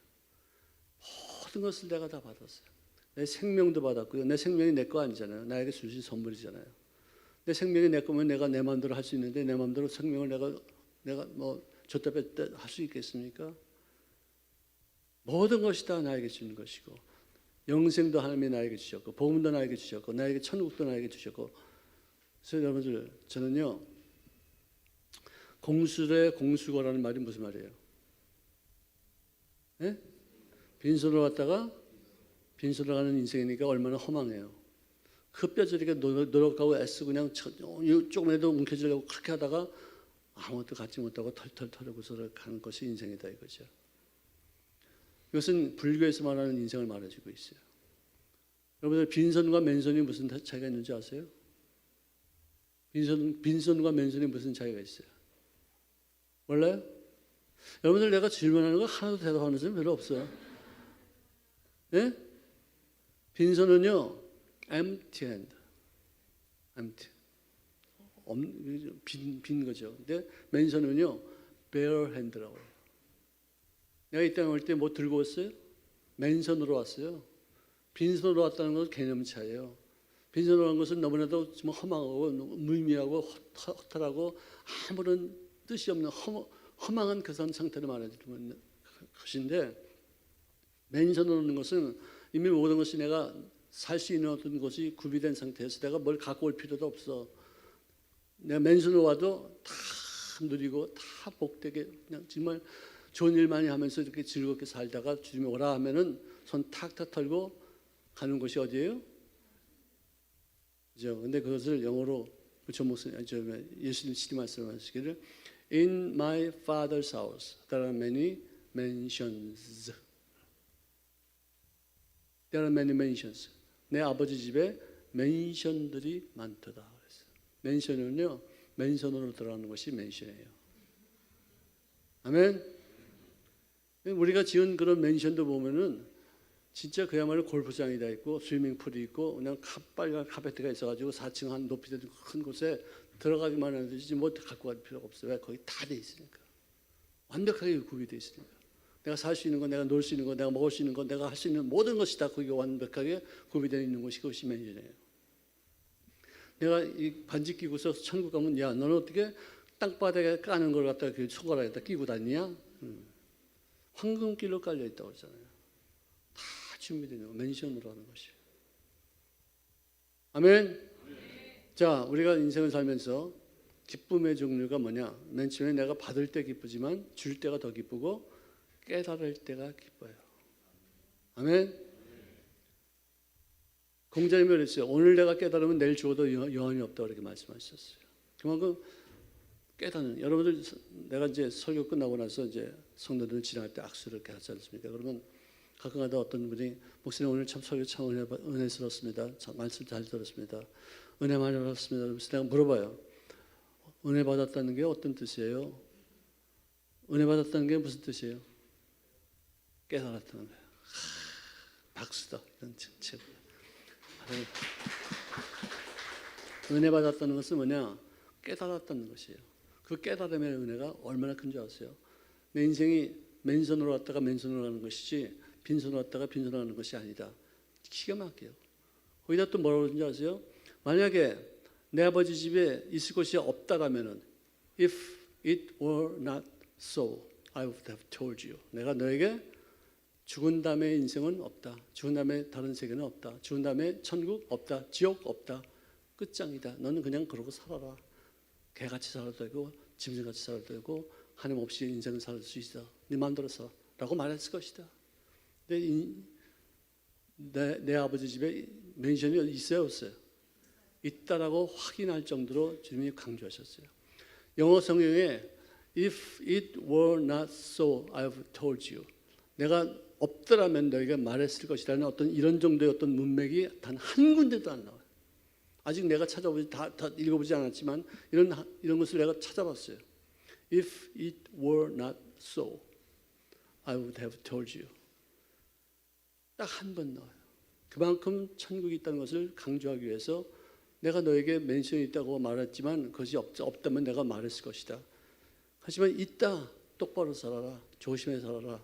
모든 것을 내가 다 받았어요. 내 생명도 받았고요. 내 생명이 내 거 아니잖아요. 나에게 주신 선물이잖아요. 내 생명이 내 거면 내가 내 마음대로 할 수 있는데 내 마음대로 생명을 내가 뭐 줬다 뺐다 할 수 있겠습니까? 모든 것이 다 나에게 주는 것이고 영생도 하나님이 나에게 주셨고 복음도 나에게 주셨고 나에게 천국도 나에게 주셨고 그래서 여러분들 저는요 공수래 공수거라는 말이 무슨 말이에요? 네? 빈손으로 왔다가 빈손으로 가는 인생이니까 얼마나 허망해요. 그 뼈저리게 노력하고 애쓰고 그냥 조금이라도 움켜쥐려고 그렇게 하다가 아무것도 갖지 못하고 털털 털고서 가는 것이 인생이다 이거죠. 이것은 불교에서 말하는 인생을 말해주고 있어요. 여러분들 빈손과 맨손이 무슨 차이가 있는지 아세요? 빈손과 맨손이 무슨 차이가 있어요? 몰라요? 여러분들 내가 질문하는 거 하나도 대답하는 사람 별로 없어요. 네? 빈손은요 empty hand, empty, 빈 거죠. 근데 맨손은요 bare hand라고 해요. 내가 이 땅에 올 때 뭐 들고 왔어요? 맨손으로 왔어요. 빈손으로 왔다는 것은 개념 차이예요. 빈손으로 온 것은 너무나도 좀 허망하고 무의미하고 허탈하고 아무런 뜻이 없는 허망한 그 상태를 말해주는 것인데 맨손으로 오는 것은 이미 모든 것이 내가 살 수 있는 어떤 것이 구비된 상태에서 내가 뭘 갖고 올 필요도 없어. 내가 맨손으로 와도 다 누리고 다 복되게 그냥 정말 좋은 일 많이 하면서 이렇게 즐겁게 살다가 주님이 오라 하면은 손 탁탁 털고 가는 곳이 어디예요? 그죠? 근데 그것을 영어로 전 목사님, 예수님 말씀하시기를 In my father's house there are many mansions. There are many mansions. 내 아버지 집에 맨션들이 많도다. 맨션은요 맨손으로 들어가는 것이 맨션이에요. 아멘. 우리가 지은 그런 맨션도 보면은 진짜 그야말로 골프장이 다 있고 스위밍풀이 있고 그냥 빨간 카페트가 있어가지고 4층 한 높이 되는 큰 곳에 들어가기만 하는 듯이 뭐 갖고 갈 필요가 없어요. 왜? 거기 다 돼 있으니까. 완벽하게 구비돼 있으니까. 내가 살 수 있는 거, 내가 놀 수 있는 거, 내가 먹을 수 있는 거, 내가 할 수 있는 모든 것이 다 거기 완벽하게 구비되어 있는 것이 그것이 맨션이에요. 내가 이 반지 끼고서 천국 가면 야 너는 어떻게 땅바닥에 까는 걸 갖다가 그 손가락에다 끼고 다니냐? 황금길로 깔려 있다고 그러잖아요. 다 준비되는 거 맨션으로 하는 것이에요. 아멘. 자, 우리가 인생을 살면서 기쁨의 종류가 뭐냐? 맨 처음에 내가 받을 때 기쁘지만 줄 때가 더 기쁘고 깨달을 때가 기뻐요. 아멘. 공자님이 그랬어요. 오늘 내가 깨달으면 내일 죽어도 여한이 없다 그렇게 말씀하셨어요. 그만큼 깨닫는 여러분들 내가 이제 설교 끝나고 나서 이제 성도들 지나갈 때 악수를 이렇게 하지 않습니까? 그러면 가끔가다 어떤 분이 목사님 오늘 참 설교 참 은혜스럽습니다. 참 말씀 잘 들었습니다. 은혜 많이 받았습니다. 그래서 내가 물어봐요. 은혜 받았다는 게 어떤 뜻이에요? 은혜 받았다는 게 무슨 뜻이에요? 깨달았다는 거예요. 박수다. 이런 최고. 은혜 받았다는 것은 뭐냐? 깨달았다는 것이에요. 그 깨달음의 은혜가 얼마나 큰 줄 아세요? 내 인생이 맨손으로 왔다가 맨손으로 가는 것이지 빈손으로 왔다가 빈손으로 가는 것이 아니다. 기가 막혀요. 거기다 또 뭐라고 그러는지 아세요? 만약에 내 아버지 집에 있을 곳이 없다라면은 If it were not so, I would have told you. 내가 너에게 죽은 다음에 인생은 없다. 죽은 다음에 다른 세계는 없다. 죽은 다음에 천국 없다. 지옥 없다. 끝장이다. 너는 그냥 그러고 살아라. 개같이 살아도 되고 짐승같이 살아도 되고 하나님 없이 인생을 살 수 있어. 네 마음대로 살아. 라고 말했을 것이다. 근데 내 아버지 집에 맨션이 있어요 없어요? 있다라고 확인할 정도로 주님이 강조하셨어요. 영어 성경에 If it were not so, I've told you. 내가 없더라면 너희가 말했을 것이라는 어떤 이런 정도의 어떤 문맥이 단 한 군데도 안 나와요. 아직 내가 찾아보지 다 읽어보지 않았지만 이런 것을 내가 찾아봤어요. If it were not so, I would have told you. 딱 한 번 나와요. 그만큼 천국이 있다는 것을 강조하기 위해서 내가 너에게 멘션이 있다고 말했지만 그것이 없다면 내가 말했을 것이다. 하지만 있다. 똑바로 살아라. 조심해 살아라.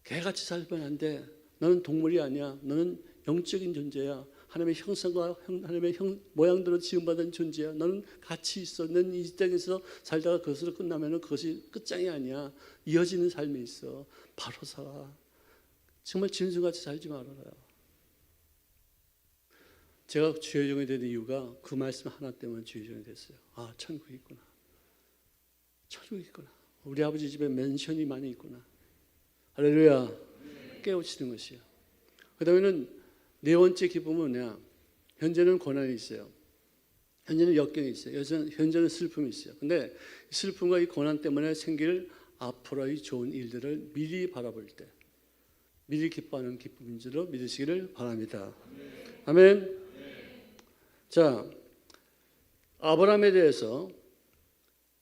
개같이 살면 안 돼. 너는 동물이 아니야. 너는 영적인 존재야. 하나님의 형상과 하나님의 모양대로 지음받은 존재야. 너는 가치 있어. 너는 이 땅에서 살다가 그것으로 끝나면 그것이 끝장이 아니야. 이어지는 삶이 있어. 바로 살아. 정말 짐승같이 살지 말아요. 제가 주의 종이 된 이유가 그 말씀 하나 때문에 주의 종이 됐어요. 아, 천국이 있구나. 천국이 있구나. 우리 아버지 집에 맨션이 많이 있구나. 할렐루야. 깨우치는 것이야. 그 다음에는 네 번째 기쁨은 뭐냐? 현재는 고난이 있어요. 현재는 역경이 있어요. 현재는 슬픔이 있어요. 근데 슬픔과 이 고난 때문에 생길 앞으로의 좋은 일들을 미리 바라볼 때 미리 기뻐하는 기쁨인 줄로 믿으시기를 바랍니다. 아멘. 자, 아브라함에 대해서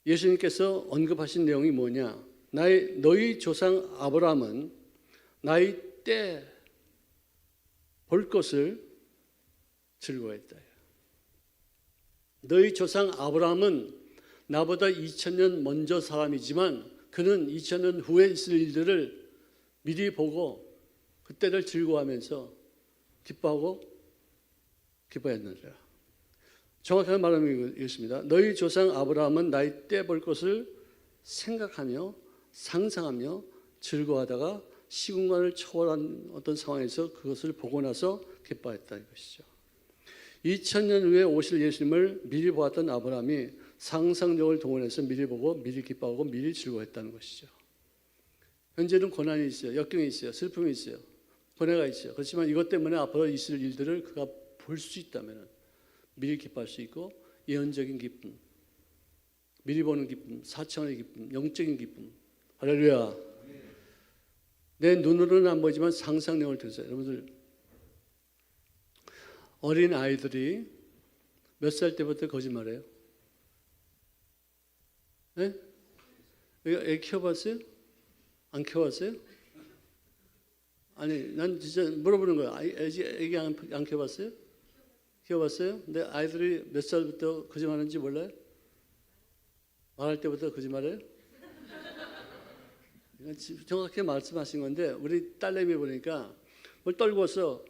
예수님께서 언급하신 내용이 뭐냐? 너희 조상 아브라함은 나의 때 볼 것을 즐거워했다. 너희 조상 아브라함은 나보다 2000년 먼저 사람이지만 그는 2000년 후에 있을 일들을 미리 보고 그때를 즐거워하면서 기뻐했느니라. 정확하게 말하면 이것입니다. 너희 조상 아브라함은 나의 때 볼 것을 생각하며 상상하며 즐거워하다가 시공간을 초월한 어떤 상황에서 그것을 보고 나서 기뻐했다는 것이죠. 2000년 후에 오실 예수님을 미리 보았던 아브라함이 상상력을 동원해서 미리 보고 미리 기뻐하고 미리 즐거워했다는 것이죠. 현재는 고난이 있어요. 역경이 있어요. 슬픔이 있어요. 고뇌가 있어요. 그렇지만 이것 때문에 앞으로 있을 일들을 그가 볼 수 있다면 미리 기뻐할 수 있고 예언적인 기쁨, 미리 보는 기쁨, 사차원의 기쁨, 영적인 기쁨. 할렐루야. 내 눈으로는 안 보이지만 상상력을 드세요. 여러분들 어린 아이들이 몇 살 때부터 거짓말해요? 네? 애 키워봤어요? 안 키워봤어요? 아니, 난 진짜 물어보는 거야. 애기 안 키워봤어요? 키워봤어요? 근데 아이들이 몇 살부터 거짓말하는지 몰라요? 말할 때부터 거짓말해요? 정확히 말씀하신 건데 우리 딸내미 보니까 뭘 떨궜어.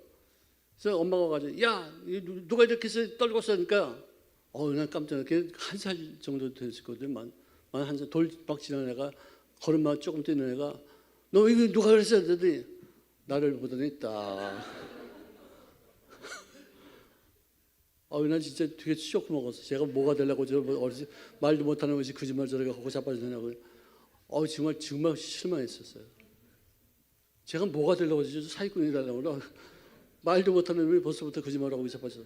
그래서 엄마가 와가지고 야 누가 이렇게 해서 떨궜어 하니까 난 깜짝 놀랐게 한 살 정도 됐었거든. 만 한 살 돌박 지나는 애가 걸음마 조금 뛰는 애가 너 이거 누가 그랬어? 그랬더니 나를 보더니 딱 난 진짜 되게 쇼크 먹었어. 제가 뭐가 되려고 저 어리지 말도 못하는 것이 거짓말 저래가 하고 자빠지냐고. 정말 실망했었어요. 제가 뭐가 되려고 사기꾼이 되려고 말도 못하는 놈이 벌써부터 거짓말하고 자빠져.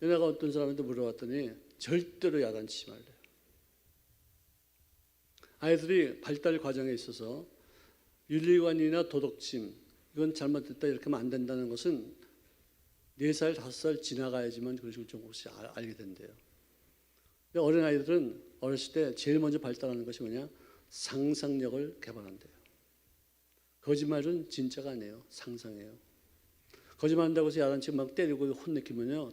내가 어떤 사람한테 물어봤더니 절대로 야단치지 말래요. 아이들이 발달 과정에 있어서 윤리관이나 도덕심 이건 잘못됐다 이렇게 하면 안 된다는 것은 4살, 5살 지나가야지만 그것을 조금씩 알게 된대요. 근데 어린아이들은 어렸을 때 제일 먼저 발달하는 것이 뭐냐? 상상력을 개발한대요. 거짓말은 진짜가 아니에요. 상상이에요. 거짓말한다고 해서 야단치고 막 때리고 혼내키면요.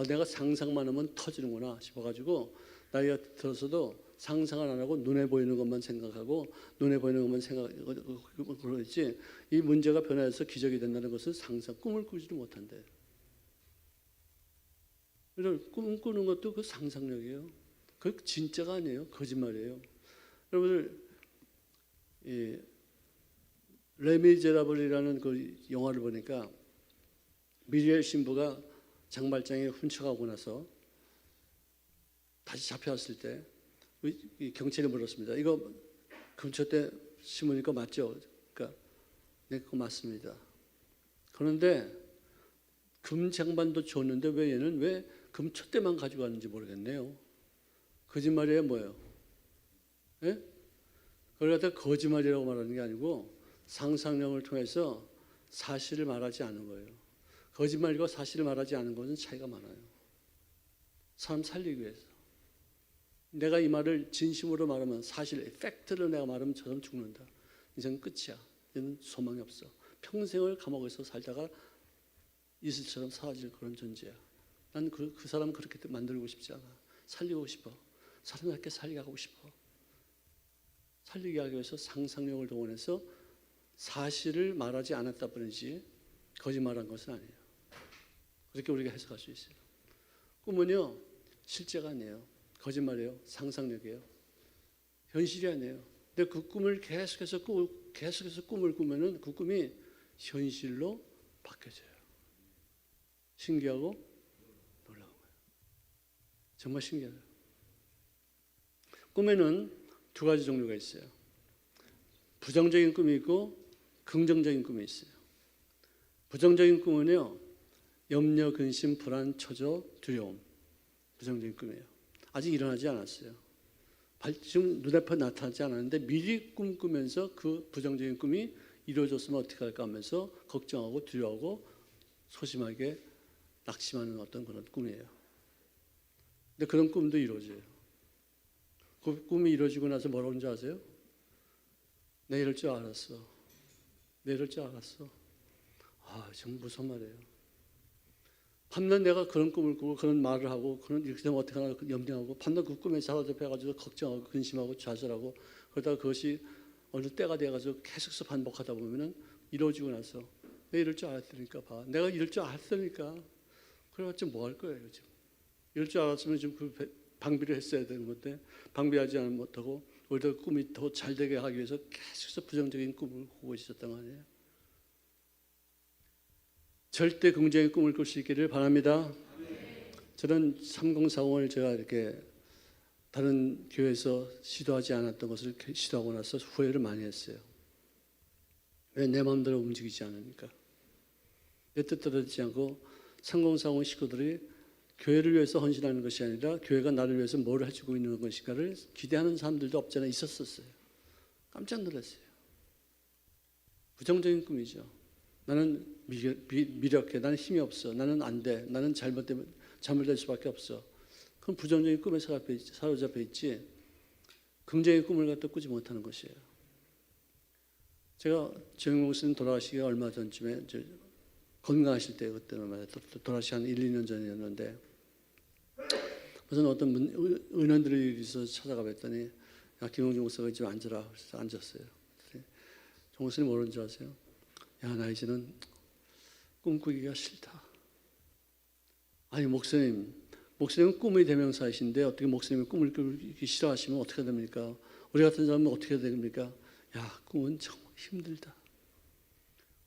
내가 상상만 하면 터지는구나 싶어가지고 나이가 들어서도 상상을 안 하고 눈에 보이는 것만 생각하고 눈에 보이는 것만 그러지 이 문제가 변화해서 기적이 된다는 것은 꿈을 꾸지도 못한대요. 그래서 꿈 꾸는 것도 그 상상력이에요. 그 진짜가 아니에요. 거짓말이에요. 여러분들 이 레미제라블이라는 그 영화를 보니까 미리엘 신부가 장발장에 훔쳐가고 나서 다시 잡혀왔을 때 경찰이 물었습니다. 이거 금초 때 심으니까 맞죠? 그러니까 네, 그거 맞습니다. 그런데 금장반도 줬는데 왜 얘는 왜 금초 때만 가지고 왔는지 모르겠네요. 거짓말이에요, 뭐예요? 예? 그걸 갖다 거짓말이라고 말하는 게 아니고 상상력을 통해서 사실을 말하지 않는 거예요. 거짓말과 사실을 말하지 않는 것은 차이가 많아요. 사람 살리기 위해서. 내가 이 말을 진심으로 말하면 사실, 팩트를 내가 말하면 저 사람 죽는다. 인생 끝이야. 얘는 소망이 없어. 평생을 감옥에서 살다가 이슬처럼 사라질 그런 존재야. 난 그 사람 그렇게 만들고 싶지 않아. 살리고 싶어. 사람답게 살게 하고 싶어. 살리게 하기 위해서 상상력을 동원해서 사실을 말하지 않았다 뿐이지 거짓말한 것은 아니에요. 그렇게 우리가 해석할 수 있어요. 꿈은요, 실제가 아니에요. 거짓말이에요. 상상력이에요. 현실이 아니에요. 근데 그 꿈을 계속해서 꿈을 꾸면은 그 꿈이 현실로 바뀌어져요. 신기하고 놀라운 거예요. 정말 신기해요. 꿈에는 두 가지 종류가 있어요. 부정적인 꿈이 있고 긍정적인 꿈이 있어요. 부정적인 꿈은요, 염려, 근심, 불안, 초조, 두려움. 부정적인 꿈이에요. 아직 일어나지 않았어요. 지금 눈앞에 나타나지 않았는데 미리 꿈꾸면서 그 부정적인 꿈이 이루어졌으면 어떻게 할까 하면서 걱정하고 두려워하고 소심하게 낙심하는 어떤 그런 꿈이에요. 근데 그런 꿈도 이루어져요. 그 꿈이 이루어지고 나서 뭐라고 하는지 아세요? 내 이럴 줄 알았어. 내 이럴 줄 알았어. 아, 정말 무서운 말이에요. 밤낮 내가 그런 꿈을 꾸고 그런 말을 하고 그런 이렇게 되면 어떻게 하나 염려하고 밤낮 그 꿈에 사로잡혀가지고 걱정하고 근심하고 좌절하고 그러다가 그것이 어느 때가 돼가지고 계속해서 반복하다 보면은 이루어지고 나서 내가 이럴 줄 알았으니까 봐. 내가 이럴 줄 알았으니까 그래가지고 뭐 할 거예요 지금. 이럴 줄 알았으면 지금 그 방비를 했어야 되는 건데 방비하지 않으면 못하고 오히려 꿈이 더 잘 되게 하기 위해서 계속해서 부정적인 꿈을 꾸고 있었던 거 아니에요. 절대 긍정의 꿈을 꿀 수 있기를 바랍니다. 저는 3040을 제가 이렇게 다른 교회에서 시도하지 않았던 것을 시도하고 나서 후회를 많이 했어요. 왜 내 마음대로 움직이지 않으니까. 내 뜻대로 되지 않고 3040 식구들이 교회를 위해서 헌신하는 것이 아니라 교회가 나를 위해서 뭘 해주고 있는 것인가를 기대하는 사람들도 없잖아 있었었어요. 깜짝 놀랐어요. 부정적인 꿈이죠. 나는 미력해. 나는 힘이 없어. 나는 안 돼. 나는 잘못될 수밖에 없어. 그건 부정적인 꿈에 사로잡혀 있지 긍정의 꿈을 갖다 꾸지 못하는 것이에요. 제가 정영 목사님 돌아가시기 얼마 전쯤에 건강하실 때 그때는 말이야. 돌아가시 한 1, 2년 전이었는데 무슨 어떤 은원들이 있어서 찾아가 봤더니 야, 김홍준 목사가 좀 앉으라. 그래서 앉았어요. 정 목사님 뭐라는지 아세요? 야, 나 이제는 꿈꾸기가 싫다. 아니 목사님은 꿈의 대명사이신데 어떻게 목사님이 꿈을 꾸기 싫어하시면 어떻게 됩니까? 우리 같은 사람은 어떻게 됩니까? 야, 꿈은 정말 힘들다.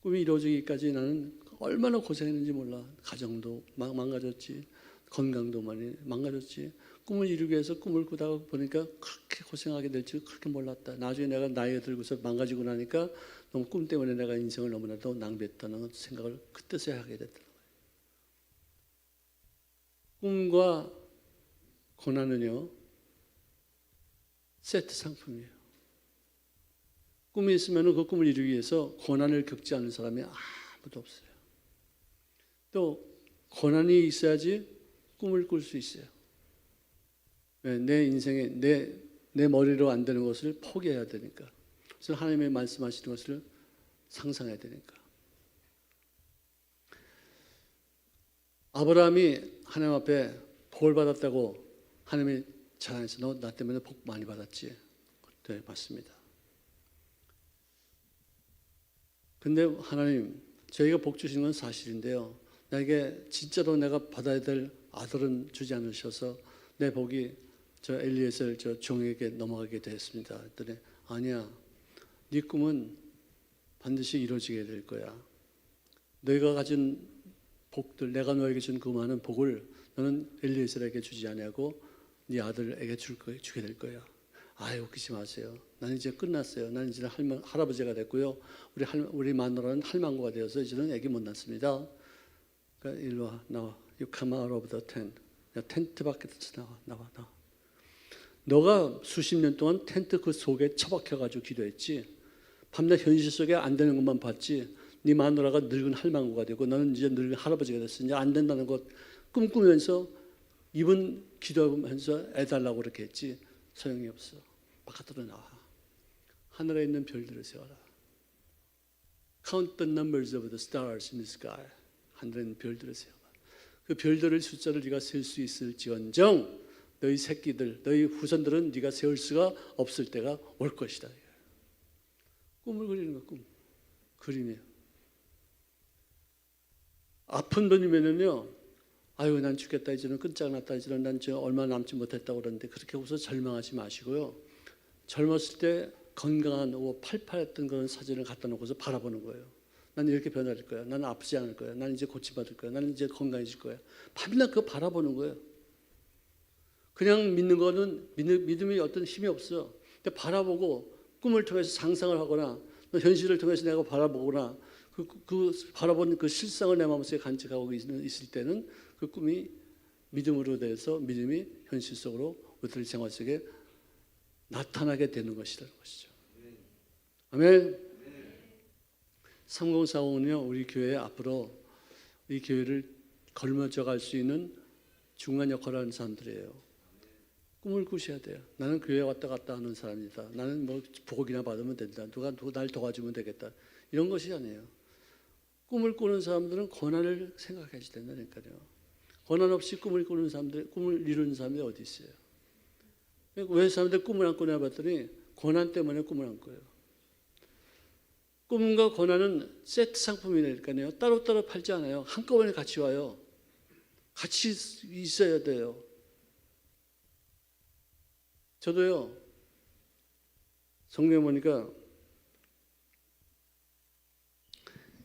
꿈이 이루어지기까지 나는 얼마나 고생했는지 몰라. 가정도 망가졌지. 건강도 많이 망가졌지. 꿈을 이루기 위해서 꿈을 꾸다가 보니까 그렇게 고생하게 될 줄 그렇게 몰랐다. 나중에 내가 나이가 들고서 망가지고 나니까 너무 꿈 때문에 내가 인생을 너무나도 낭비했다는 생각을 그때서야 하게 됐더라고요. 꿈과 고난은요 세트 상품이에요. 꿈이 있으면 그 꿈을 이루기 위해서 고난을 겪지 않는 사람이 아무도 없어요. 또 고난이 있어야지 꿈을 꿀 수 있어요. 내 인생에 내 머리로 안 되는 것을 포기해야 되니까. 그래서 하나님의 말씀하시는 것을 상상해야 되니까. 아브라함이 하나님 앞에 복을 받았다고 하나님이 자랑해서 너 나 때문에 복 많이 받았지. 네, 맞습니다. 근데 하나님 저희가 복 주신 건 사실인데요. 나에게 진짜로 내가 받아야 될 아들은 주지 않으셔서 내 복이 저 엘리에셀 저 종에게 넘어가게 되었습니다. 그랬더니 아니야. 네 꿈은 반드시 이루어지게 될 거야. 너희가 가진 복들, 내가 너에게 준 그 많은 복을 너는 엘리에셀에게 주지 아니하고 네 아들에게 주게 될 거야. 아유, 웃기지 마세요. 나는 이제 끝났어요. 나는 이제 할아버지가 됐고요. 우리 마누라는 할망구가 되어서 이제는 애기 못 낳습니다. 그러니까 일로 와, 나와. You come out of the tent. 텐트 밖에서 나와. 너가 수십 년 동안 텐트 그 속에 처박혀가지고 기도했지. 밤낮 현실 속에 안 되는 것만 봤지. 네 마누라가 늙은 할망구가 되고 너는 이제 늙은 할아버지가 됐어. 이제 안 된다는 것 꿈꾸면서 입은 기도하면서 애 달라고 그렇게 했지. 소용이 없어. 바깥으로 나와. 하늘에 있는 별들을 세워라. Count the numbers of the stars in the sky. 하늘에 있는 별들을 세워라. 그 별들의 숫자를 네가 셀 수 있을지언정 너희 새끼들, 너희 후손들은 네가 세울 수가 없을 때가 올 것이다. 꿈을 그리는 거, 꿈. 그림이에요. 아픈 분이면요, 아유, 난 죽겠다, 이제는 끝장났다, 이제는 난 얼마 남지 못했다고 그러는데 그렇게 웃어 절망하지 마시고요. 젊었을 때 건강한 팔팔했던 그런 사진을 갖다 놓고서 바라보는 거예요. 난 이렇게 변할 거야. 나는 아프지 않을 거야. 나는 이제 고침받을 거야. 나는 이제 건강해질 거야. 밤낮 그거 바라보는 거예요. 그냥 믿는 거는 믿음이 어떤 힘이 없어. 근데 바라보고 꿈을 통해서 상상을 하거나 현실을 통해서 내가 바라보거나 그 바라보는 그 실상을 내 마음속에 간직하고 있을 때는 그 꿈이 믿음으로 돼서 믿음이 현실 속으로 우리들 생활 속에 나타나게 되는 것이라는 것이죠. 아멘. 3040은요, 우리 교회 앞으로 이 교회를 걸머져 갈 수 있는 중간 역할을 하는 사람들이에요. 꿈을 꾸셔야 돼요. 나는 교회 왔다 갔다 하는 사람이다. 나는 뭐 복이나 받으면 된다. 누가 날 도와주면 되겠다. 이런 것이 아니에요. 꿈을 꾸는 사람들은 고난을 생각해야지 된다니까요. 고난 없이 꿈을 꾸는 사람들, 꿈을 이루는 사람들이 어디 있어요? 왜 사람들 꿈을 안 꾸냐 봤더니 고난 때문에 꿈을 안 꿔요. 꿈과 고난은 세트 상품이니까요. 따로따로 팔지 않아요. 한꺼번에 같이 와요. 같이 있어야 돼요. 저도요, 성경에 보니까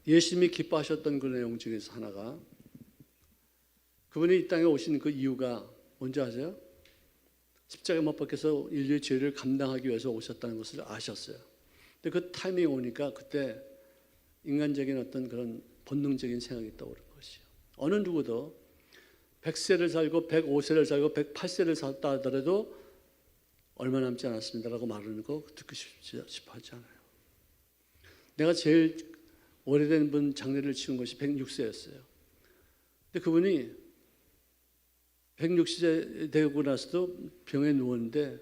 예수님이 기뻐하셨던 그 내용 중에서 하나가 그분이 이 땅에 오신 그 이유가 뭔지 아세요? 십자가에 못 박혀서 인류의 죄를 감당하기 위해서 오셨다는 것을 아셨어요. 근데 그 타이밍이 오니까 그때 인간적인 어떤 그런 본능적인 생각이 떠오른 것이요. 어느 누구도 100세를 살고 105세를 살고 108세를 살다 하더라도 얼마 남지 않았습니다라고 말하는 거 듣고 싶어 하지 않아요. 내가 제일 오래된 분 장례를 치운 것이 106세였어요. 근데 그분이 160세 되고 나서도 병에 누웠는데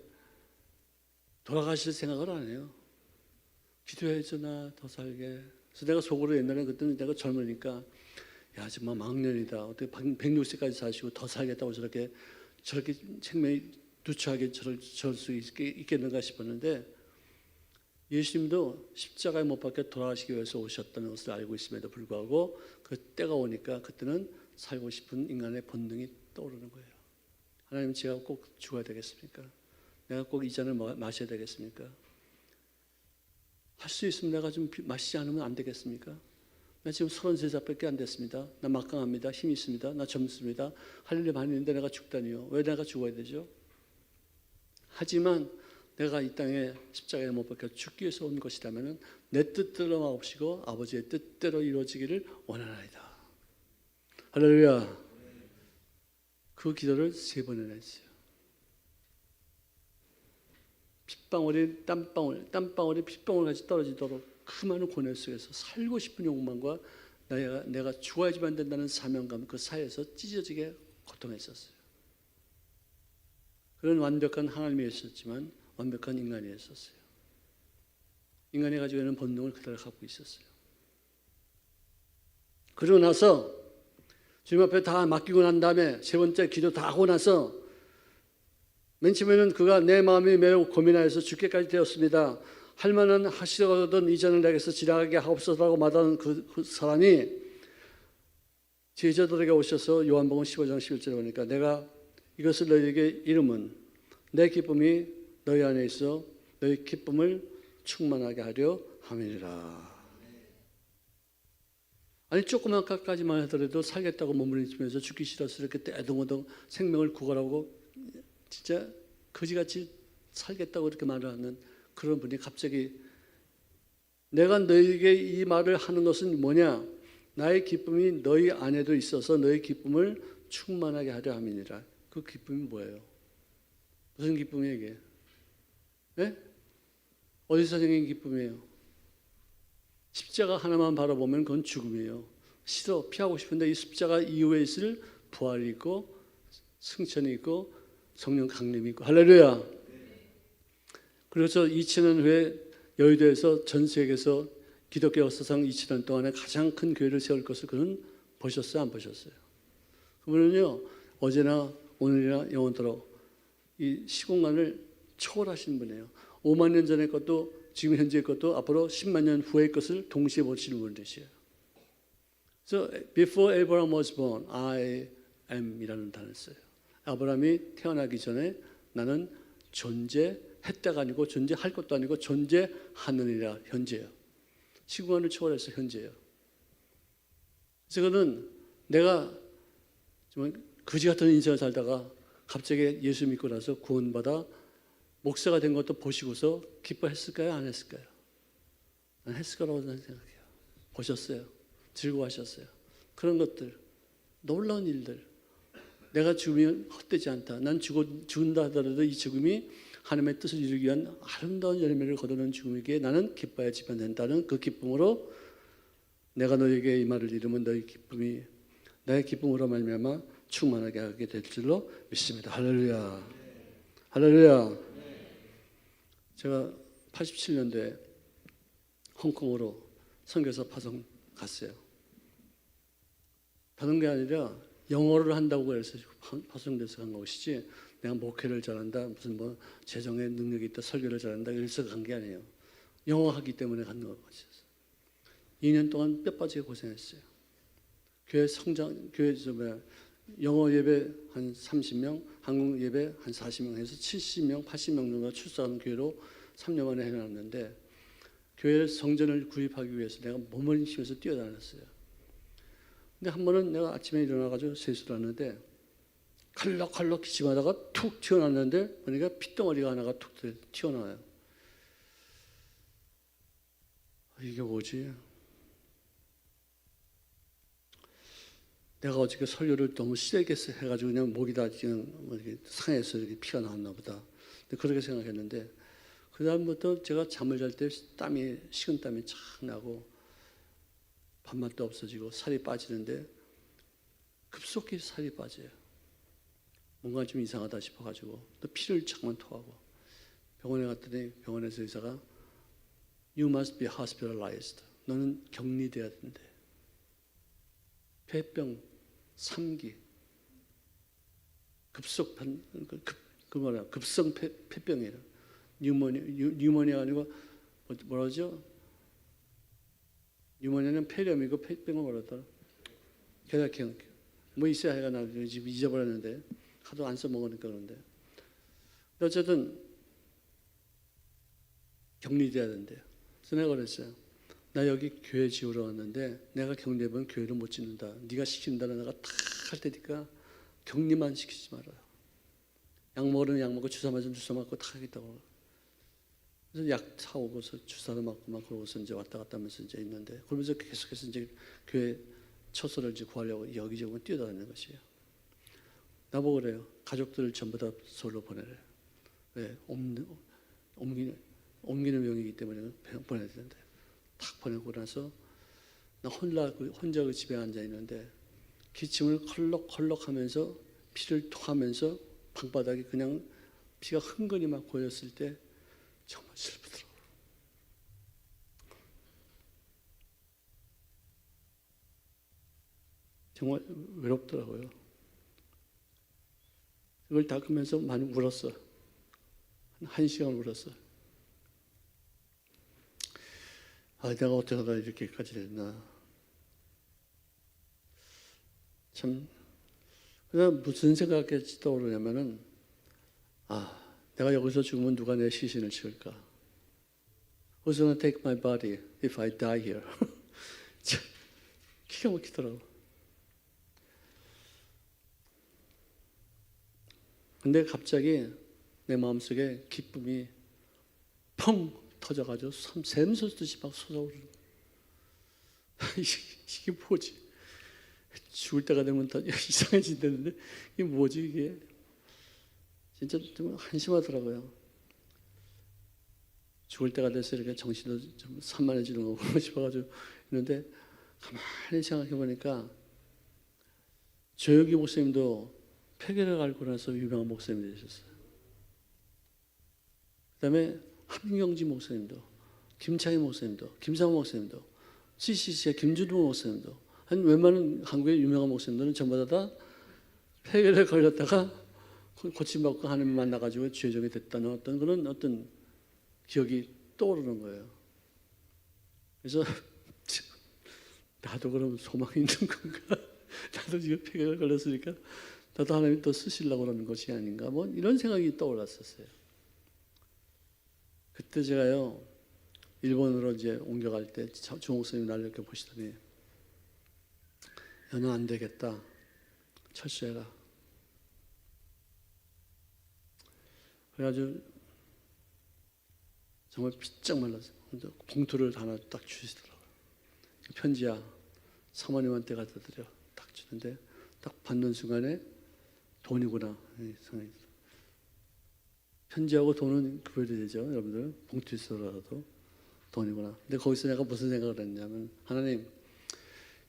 돌아가실 생각을 안 해요. 기도해야죠, 나 더 살게. 그래서 내가 속으로 옛날에 그때는 내가 젊으니까 야, 정말 망년이다. 어떻게 106세까지 사시고 더 살겠다고 저렇게 생명이 누추하게 저럴 수 있겠는가 싶었는데 예수님도 십자가에 못 박혀 돌아가시기 위해서 오셨다는 것을 알고 있음에도 불구하고 그 때가 오니까 그때는 살고 싶은 인간의 본능이 떠오르는 거예요. 하나님, 제가 꼭 죽어야 되겠습니까? 내가 꼭 이 잔을 마셔야 되겠습니까? 할 수 있으면 내가 좀 마시지 않으면 안 되겠습니까? 나 지금 33살밖에 안 됐습니다. 나 막강합니다. 힘이 있습니다. 나 젊습니다. 할 일이 많이 있는데 내가 죽다니요. 왜 내가 죽어야 되죠? 하지만 내가 이 땅에 십자가에 못 박혀 죽기 위해서 온 것이라면 내 뜻대로 마옵시고 아버지의 뜻대로 이루어지기를 원하나이다. 할렐루야. 그 기도를 3번이나 했어요. 핏방울이 땀방울이 핏방울같이 떨어지도록 그 많은 고뇌 속에서 살고 싶은 욕망과 내가 죽어야지만 된다는 사명감 그 사이에서 찢어지게 고통했었어요. 그런 완벽한 하나님이었지만 완벽한 인간이었어요. 인간이 가지고 있는 본능을 그대로 갖고 있었어요. 그러고 나서 주님 앞에 다 맡기고 난 다음에 세 번째 기도 다 하고 나서 맨 처음에는 그가 내 마음이 매우 고민하여서 죽게까지 되었습니다. 할 만은 하시거든 이전을 내게서 지나가게 하옵소서라고 말하는 그 사람이 제자들에게 오셔서 요한복음 15장 11절에 보니까 내가 이것을 너희에게 이름은 내 기쁨이 너희 안에 있어 너희 기쁨을 충만하게 하려 함이니라. 아니 조그만 것까지만 하더라도 살겠다고 몸부림치면서 죽기 싫어서 이렇게 애동애동 생명을 구걸하고 진짜 거지같이 살겠다고 이렇게 말하는 그런 분이 갑자기 내가 너희에게 이 말을 하는 것은 뭐냐? 나의 기쁨이 너희 안에도 있어서 너희 기쁨을 충만하게 하려 함이니라. 그 기쁨이 뭐예요? 무슨 기쁨이에요 이게? 예? 어디서 생긴 기쁨이에요? 십자가 하나만 바라보면 그건 죽음이에요. 싫어, 피하고 싶은데 이 십자가 이후에 있을 부활이 있고 승천이 있고 성령 강림이 있고 할렐루야. 그래서 2000년 후에 여의도에서 전 세계에서 기독교 역사상 2000년 동안에 가장 큰 교회를 세울 것을 그는 보셨어요? 안 보셨어요? 그분은요 어제나 오늘이나 영원토록 이 시공간을 초월하신 분이에요. 5만 년 전의 것도 지금 현재의 것도 앞으로 10만 년 후의 것을 동시에 보시는 분이시에요. So before Abraham was born, I am이라는 단어를 써요. 아브라함이 태어나기 전에 나는 존재했다가 아니고 존재할 것도 아니고 존재하느니라. 현재예요. 시공간을 초월해서 현재예요. 그래서 그는 내가 정말 거지 같은 인생을 살다가 갑자기 예수 믿고 나서 구원받아 목사가 된 것도 보시고서 기뻐했을까요? 안 했을까요? 안 했을 거라고 저는 생각해요. 보셨어요. 즐거워하셨어요. 그런 것들, 놀라운 일들. 내가 죽으면 헛되지 않다. 난 죽는다 하더라도 이 죽음이 하나님의 뜻을 이루기 위한 아름다운 열매를 거두는 죽음이기에 나는 기뻐야 지변된다는 그 기쁨으로 내가 너에게 이 말을 이루면 너의 기쁨이 나의 기쁨으로 말미암아 충만하게 하게 될 줄로 믿습니다. 할렐루야. 할렐루야. 제가 87년도에 홍콩으로 선교사 파송 갔어요. 다른 게 아니라 영어를 한다고 해서 파송돼서 간 것이지 내가 목회를 잘한다 무슨 뭐 재정의 능력이 있다 설교를 잘한다 이래서 간 게 아니에요. 영어 하기 때문에 간 것이었어요. 2년 동안 뼈 빠지게 고생했어요. 교회 성장, 교회 영어 예배 한 30명, 한국 예배 한 40명 해서 70명, 80명 정도가 출석하는 교회로 3년 만에 해놨는데 교회 성전을 구입하기 위해서 내가 몸을 힘써서 뛰어다녔어요. 근데 한 번은 내가 아침에 일어나가지고 세수를 하는데 칼럭칼럭 기침하다가 툭 튀어나왔는데 보니까 핏덩어리가 하나가 툭 튀어나와요. 이게 뭐지? 내가 어저께 설교를 너무 세게 해가지고 그냥 목이 다 지금 뭐 이렇게 상해서 이렇게 피가 나왔나 보다. 근데 그렇게 생각했는데 그 다음부터 제가 잠을 잘 때 땀이 식은땀이 착 나고 밥맛도 없어지고 살이 빠지는데 급속히 살이 빠져요. 뭔가 좀 이상하다 싶어가지고 또 피를 잠깐 토하고 병원에 갔더니 병원에서 의사가 You must be hospitalized. 너는 격리돼야 된대. 폐병 3기 급성 폐병이에요. 뉴모니아 아니고 뭐라죠? 뉴모니아는 폐렴이고 폐병은 뭐라더라? 궤락형 뭐 있어야 해가 나 지금 잊어버렸는데 하도 안 써먹으니까 그런데 어쨌든 격리돼야 된대요. 그래서 내가 그랬어요. 나 여기 교회 지으러 왔는데 내가 격리되면 교회를 못 짓는다. 네가 시킨다는 내가 다 할 테니까 격리만 시키지 말아요. 약 먹으면 약 먹고 주사 맞으면 주사 맞고 다 하겠다고. 그래서 약 사오고서 주사를 맞고 막 그러고서 이제 왔다 갔다 하면서 이제 있는데 그러면서 계속해서 이제 교회 처소를 이제 구하려고 여기저기 뛰어다니는 것이에요. 나보고 그래요. 가족들을 전부 다 서울로 보내래. 왜? 옮기는 병이기 때문에 보내야 되는데 탁 보내고 나서 나 혼자 그 집에 앉아 있는데 기침을 컬럭컬럭하면서 피를 토하면서 방바닥에 그냥 피가 흥건히 막 고였을 때 정말 슬프더라고요. 정말 외롭더라고요. 이걸 닦으면서 많이 울었어. 한 시간 울었어. 아, 내가 어떻게 하다 이렇게까지 됐나. 참, 그래서 무슨 생각이 떠오르냐면은, 아, 내가 여기서 죽으면 누가 내 시신을 치울까? Who's gonna take my body if I die here? 기가 막히더라고. 근데 갑자기 내 마음속에 기쁨이 펑 터져가지고 샘솟듯이 막 솟아오르는 이게 뭐지? 죽을 때가 되면 다 이상해진다는데 이게 뭐지 이게? 진짜 좀 한심하더라고요. 죽을 때가 돼서 이렇게 정신도 좀 산만해지는 거 보고 싶어가지고 있는데 가만히 생각해 보니까 조혁기 목사님도 폐결핵 앓고 나서 유명한 목사님이 되셨어요. 그다음에 함경지 목사님도, 김창희 목사님도, 김상호 목사님도, CCC의 김준호 목사님도, 한 웬만한 한국의 유명한 목사님들은 전부 다 폐결핵 걸렸다가 고침받고 하나님 만나가지고 죄종이 됐다는 어떤 기억이 떠오르는 거예요. 그래서 나도 그럼 소망이 있는 건가? 나도 지금 폐결 걸렸으니까 나도 하나님 또 쓰시려고 그러는 것이 아닌가? 뭐 이런 생각이 떠올랐었어요. 그때 제가요 일본으로 이제 옮겨갈 때 조 목사님 날 이렇게 보시더니 너는 안 되겠다. 철수해라. 그래가지고 정말 피쩍 말랐어요. 봉투를 하나 딱 주시더라고요. 편지야 사모님한테 갖다 드려. 딱 주는데 딱 받는 순간에 돈이구나. 편지하고 돈은 구별이 되죠. 여러분들 봉투 있어라도 돈이구나. 근데 거기서 내가 무슨 생각을 했냐면 하나님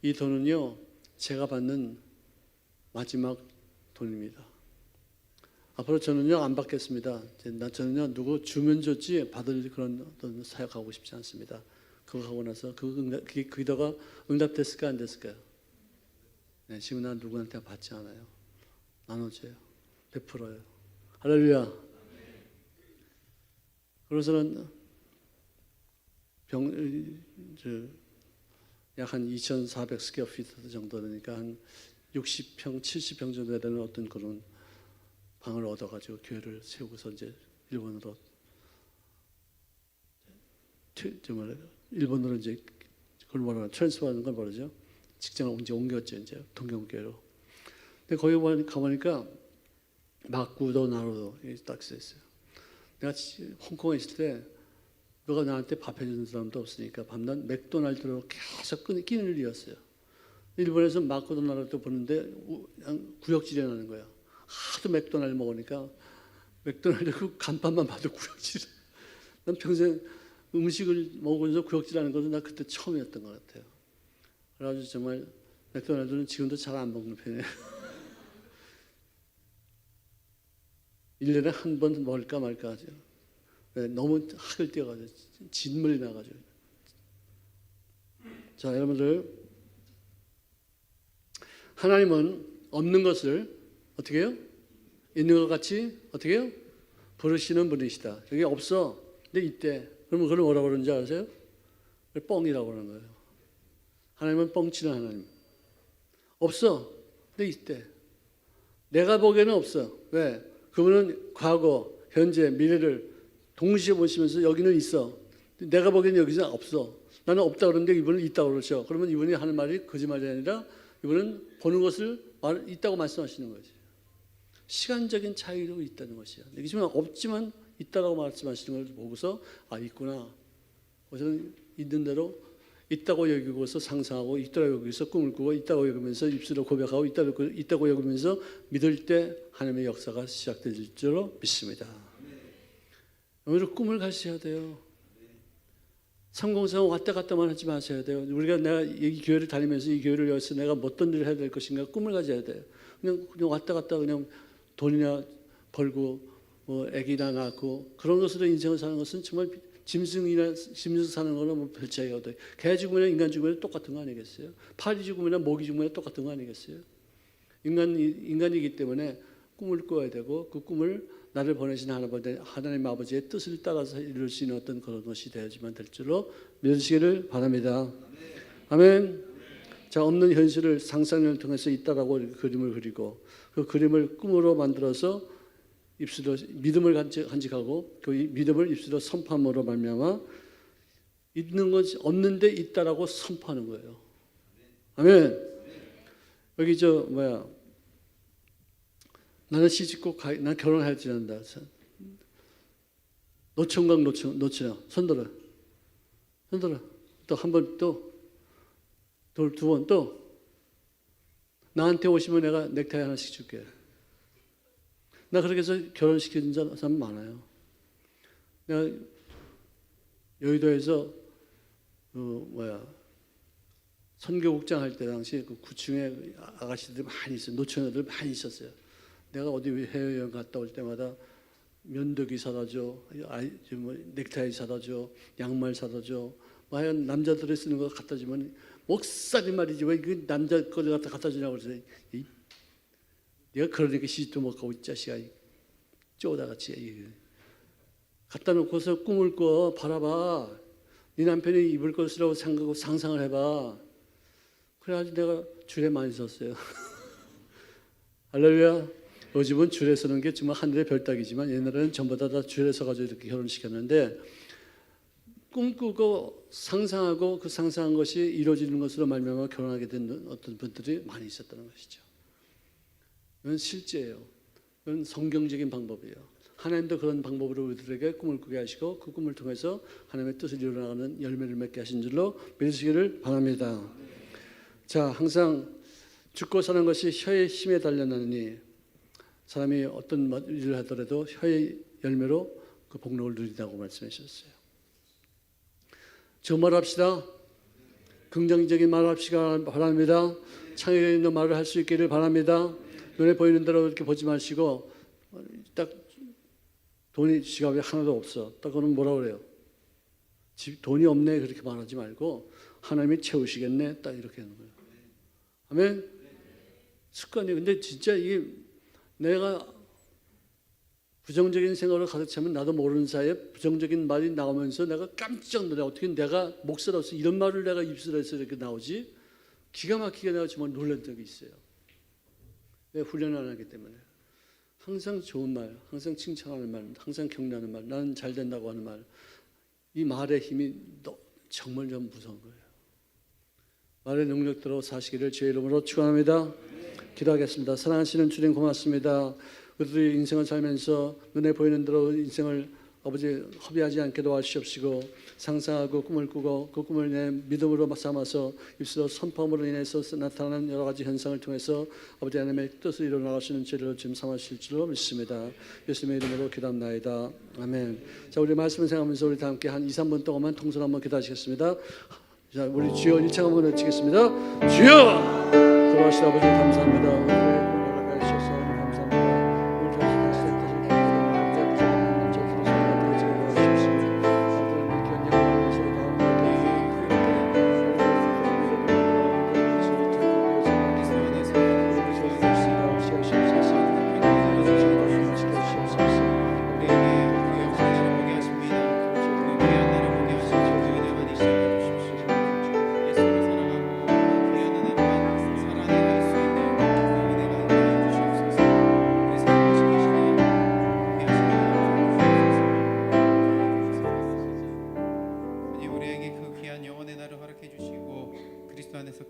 이 돈은요 제가 받는 마지막 돈입니다. 앞으로 저는요 안 받겠습니다. 저는요 누구 주면 줬지 받을 그런 어떤 사역하고 싶지 않습니다. 그거 하고 나서 그게 기도가 응답됐을까 안 됐을까요? 네, 지금 난 누구한테 받지 않아요. 나눠줘요. 베풀어요. 할렐루야. 그래서는 약 한 2,400 스퀘어피트 정도 되니까 한 60평, 70평 정도 되는 어떤 그런 방을 얻어가지고 교회를 세우고서 이제 일본으로 이제 그걸 뭐라 트랜스퍼하는 걸 뭐라죠? 직장을 이제 옮겼죠. 이제 동경교회로. 근데 거기 가보니까 마쿠도 나루도 딱 써있어요. 내가 홍콩에 있을 때 누가 나한테 밥 해주는 사람도 없으니까 밤낮 맥도날드로 계속 끼는 일이었어요. 일본에서 마크도날드 보는데 구역질이 나는 거야. 하도 맥도날드 먹으니까 맥도날드 그 간판만 봐도 구역질. 난 평생 음식을 먹으면서 구역질하는 것은 나 그때 처음이었던 것 같아요. 그래가지고 정말 맥도날드는 지금도 잘 안 먹는 편이에요. 1년에 한 번 먹을까 말까 하죠. 네, 너무 학을 띄어가지고 진물이 나가지고. 자, 여러분들 하나님은 없는 것을 어떻게 해요? 있는 것 같이 어떻게 해요? 부르시는 분이시다. 여기 없어. 근데 있대. 그러면 그걸 뭐라고 그러는지 아세요? 뻥이라고 그러는 거예요. 하나님은 뻥치는 하나님. 없어. 근데 있대. 내가 보기에는 없어. 왜? 그분은 과거, 현재, 미래를 동시에 보시면서 여기는 있어. 내가 보기에는 여기서 없어. 나는 없다 그러는데 이분은 있다고 그러죠. 그러면 이분이 하는 말이 거짓말이 아니라 이분은 보는 것을 있다고 말씀하시는 거지. 시간적인 차이로 있다는 것이야. 여기지만 없지만 있다라고 말씀하시는 걸 보고서 아 있구나. 그것은 있는 대로 있다고 여기고서 상상하고 있다고 여기서 꿈을 꾸고 있다고 여기면서 입술로 고백하고 있다고 여기면서 믿을 때 하나님의 역사가 시작될 줄로 믿습니다. 오늘 꿈을 가셔야 돼요. 303 왔다 갔다만 하지 마셔야 돼요. 내가 이 교회를 다니면서 이 교회를 위해서 내가 어떤 일을 해야 될 것인가 꿈을 가져야 돼요. 그냥 왔다 갔다 그냥 돈이나 벌고 뭐 아기나 낳고 그런 것으로 인생을 사는 것은 정말 짐승 사는 거는 뭐 별 차이가 없어요. 개 죽으면 인간 죽으면 똑같은 거 아니겠어요? 파리 죽으면 모기 죽으면 똑같은 거 아니겠어요? 인간이기 때문에 꿈을 꿔야 되고 그 꿈을 나를 보내신 하나님 아버지의 뜻을 따라서 이룰 수 있는 어떤 그런 것이 되어야지만 될 줄로 믿으시기를 바랍니다. 아멘. 자, 없는 현실을 상상을 통해서 있다라고 그림을 그리고 그 그림을 꿈으로 만들어서 입술로 믿음을 간직하고 그 믿음을 입술로 선포함으로 말미암아 있는 것이 없는데 있다라고 선포하는 거예요. 아멘. 여기 나는 시집꼭 난 결혼하지 않는다. 노총각 노처녀 손들어. 또 한 번 또 두 번 또 나한테 오시면 내가 넥타이 하나씩 줄게. 나 그렇게 해서 결혼시킨 사람 많아요. 내가 여의도에서 선교국장 할 때 당시 그 구층에 아가씨들이 많이 있어요. 노처녀들 많이 있었어요. 내가 어디 해외여행 갔다 올 때마다 면도기 사다 줘, 넥타이 사다 줘, 양말 사다 줘. 하여간 남자들이 쓰는 거 갖다 주면 목살이 말이지 왜 그 남자 거를 갖다 주냐고 그래서 내가 그러니까 시집도 못 가고 이 자식아 쪼다같이 갖다 놓고서 꿈을 꿔 바라봐. 네 남편이 입을 것이라고 생각하고 상상을 해봐. 그래가지고 내가 줄에 많이 섰어요. 할렐루야. 요즘은 줄에 서는 게 정말 하늘의 별따기지만 옛날에는 전부 다 줄에 서가지고 이렇게 결혼시켰는데 꿈꾸고 상상하고 그 상상한 것이 이루어지는 것으로 말미암아 결혼하게 된 어떤 분들이 많이 있었다는 것이죠. 이건 실제예요. 이건 성경적인 방법이에요. 하나님도 그런 방법으로 우리들에게 꿈을 꾸게 하시고 그 꿈을 통해서 하나님의 뜻을 이루어나가는 열매를 맺게 하신 줄로 믿으시기를 바랍니다. 자, 항상 죽고 사는 것이 혀의 힘에 달렸나니 사람이 어떤 일을 하더라도 혀의 열매로 그 복록을 누린다고 말씀해 주셨어요. 좋은 말 합시다. 긍정적인 말 합시기 바랍니다. 창의력 있는 말을 할 수 있기를 바랍니다. 눈에 보이는 대로 이렇게 보지 마시고 딱 돈이 지갑에 하나도 없어. 딱 그러면 뭐라 그래요? 돈이 없네 그렇게 말하지 말고 하나님이 채우시겠네 딱 이렇게 하는 거예요. 아멘. 습관이 근데 진짜 이게 내가 부정적인 생각을 가득 차면 나도 모르는 사이에 부정적인 말이 나오면서 내가 깜짝 놀래. 어떻게 내가 목소리로서 이런 말을 내가 입술에서 이렇게 나오지? 기가 막히게 내가 정말 놀란 적이 있어요. 왜 훈련을 안 하기 때문에. 항상 좋은 말, 항상 칭찬하는 말, 항상 격려하는 말, 나는 잘 된다고 하는 말. 이 말의 힘이 정말 좀 무서운 거예요. 말의 능력대로 사시기를 주의 이름으로 축원합니다. 기도하겠습니다. 사랑하시는 주님 고맙습니다. 우리들이 인생을 살면서 눈에 보이는 대로 인생을 아버지 허비하지 않게 도와주시옵시고 상상하고 꿈을 꾸고 그 꿈을 내 믿음으로 삼아서 입술로 선포함으로 인해서 나타나는 여러 가지 현상을 통해서 아버지 하나님의 뜻을 이루어나가시는 죄를 지금 삼으실 줄로 믿습니다. 예수님의 이름으로 기도합나이다. 아멘. 자, 우리 말씀을 생각하면서 우리 다 함께 한 2, 3분 동안만 통성 한번 기도하시겠습니다. 자, 우리 주여 1차 한번 외치겠습니다. 주여! 돌아가신 아버지 감사합니다.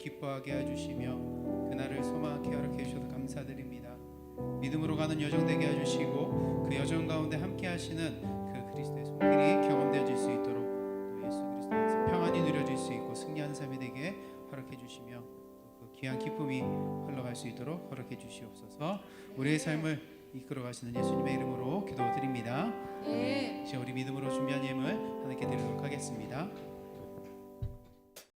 기뻐하게 해주시며 그날을 소망하게 허락해 주셔서 감사드립니다. 믿음으로 가는 여정 되게 해주시고 그 여정 가운데 함께 하시는 그 그리스도의 손길이 경험되어질 수 있도록 또 예수 그리스도 안에서 평안이 누려질 수 있고 승리하는 삶이 되게 허락해 주시며 그 귀한 기쁨이 흘러갈 수 있도록 허락해 주시옵소서. 우리의 삶을 이끌어 가시는 예수님의 이름으로 기도드립니다. 이제 우리 믿음으로 준비한 예물 하나님께 드리도록 하겠습니다.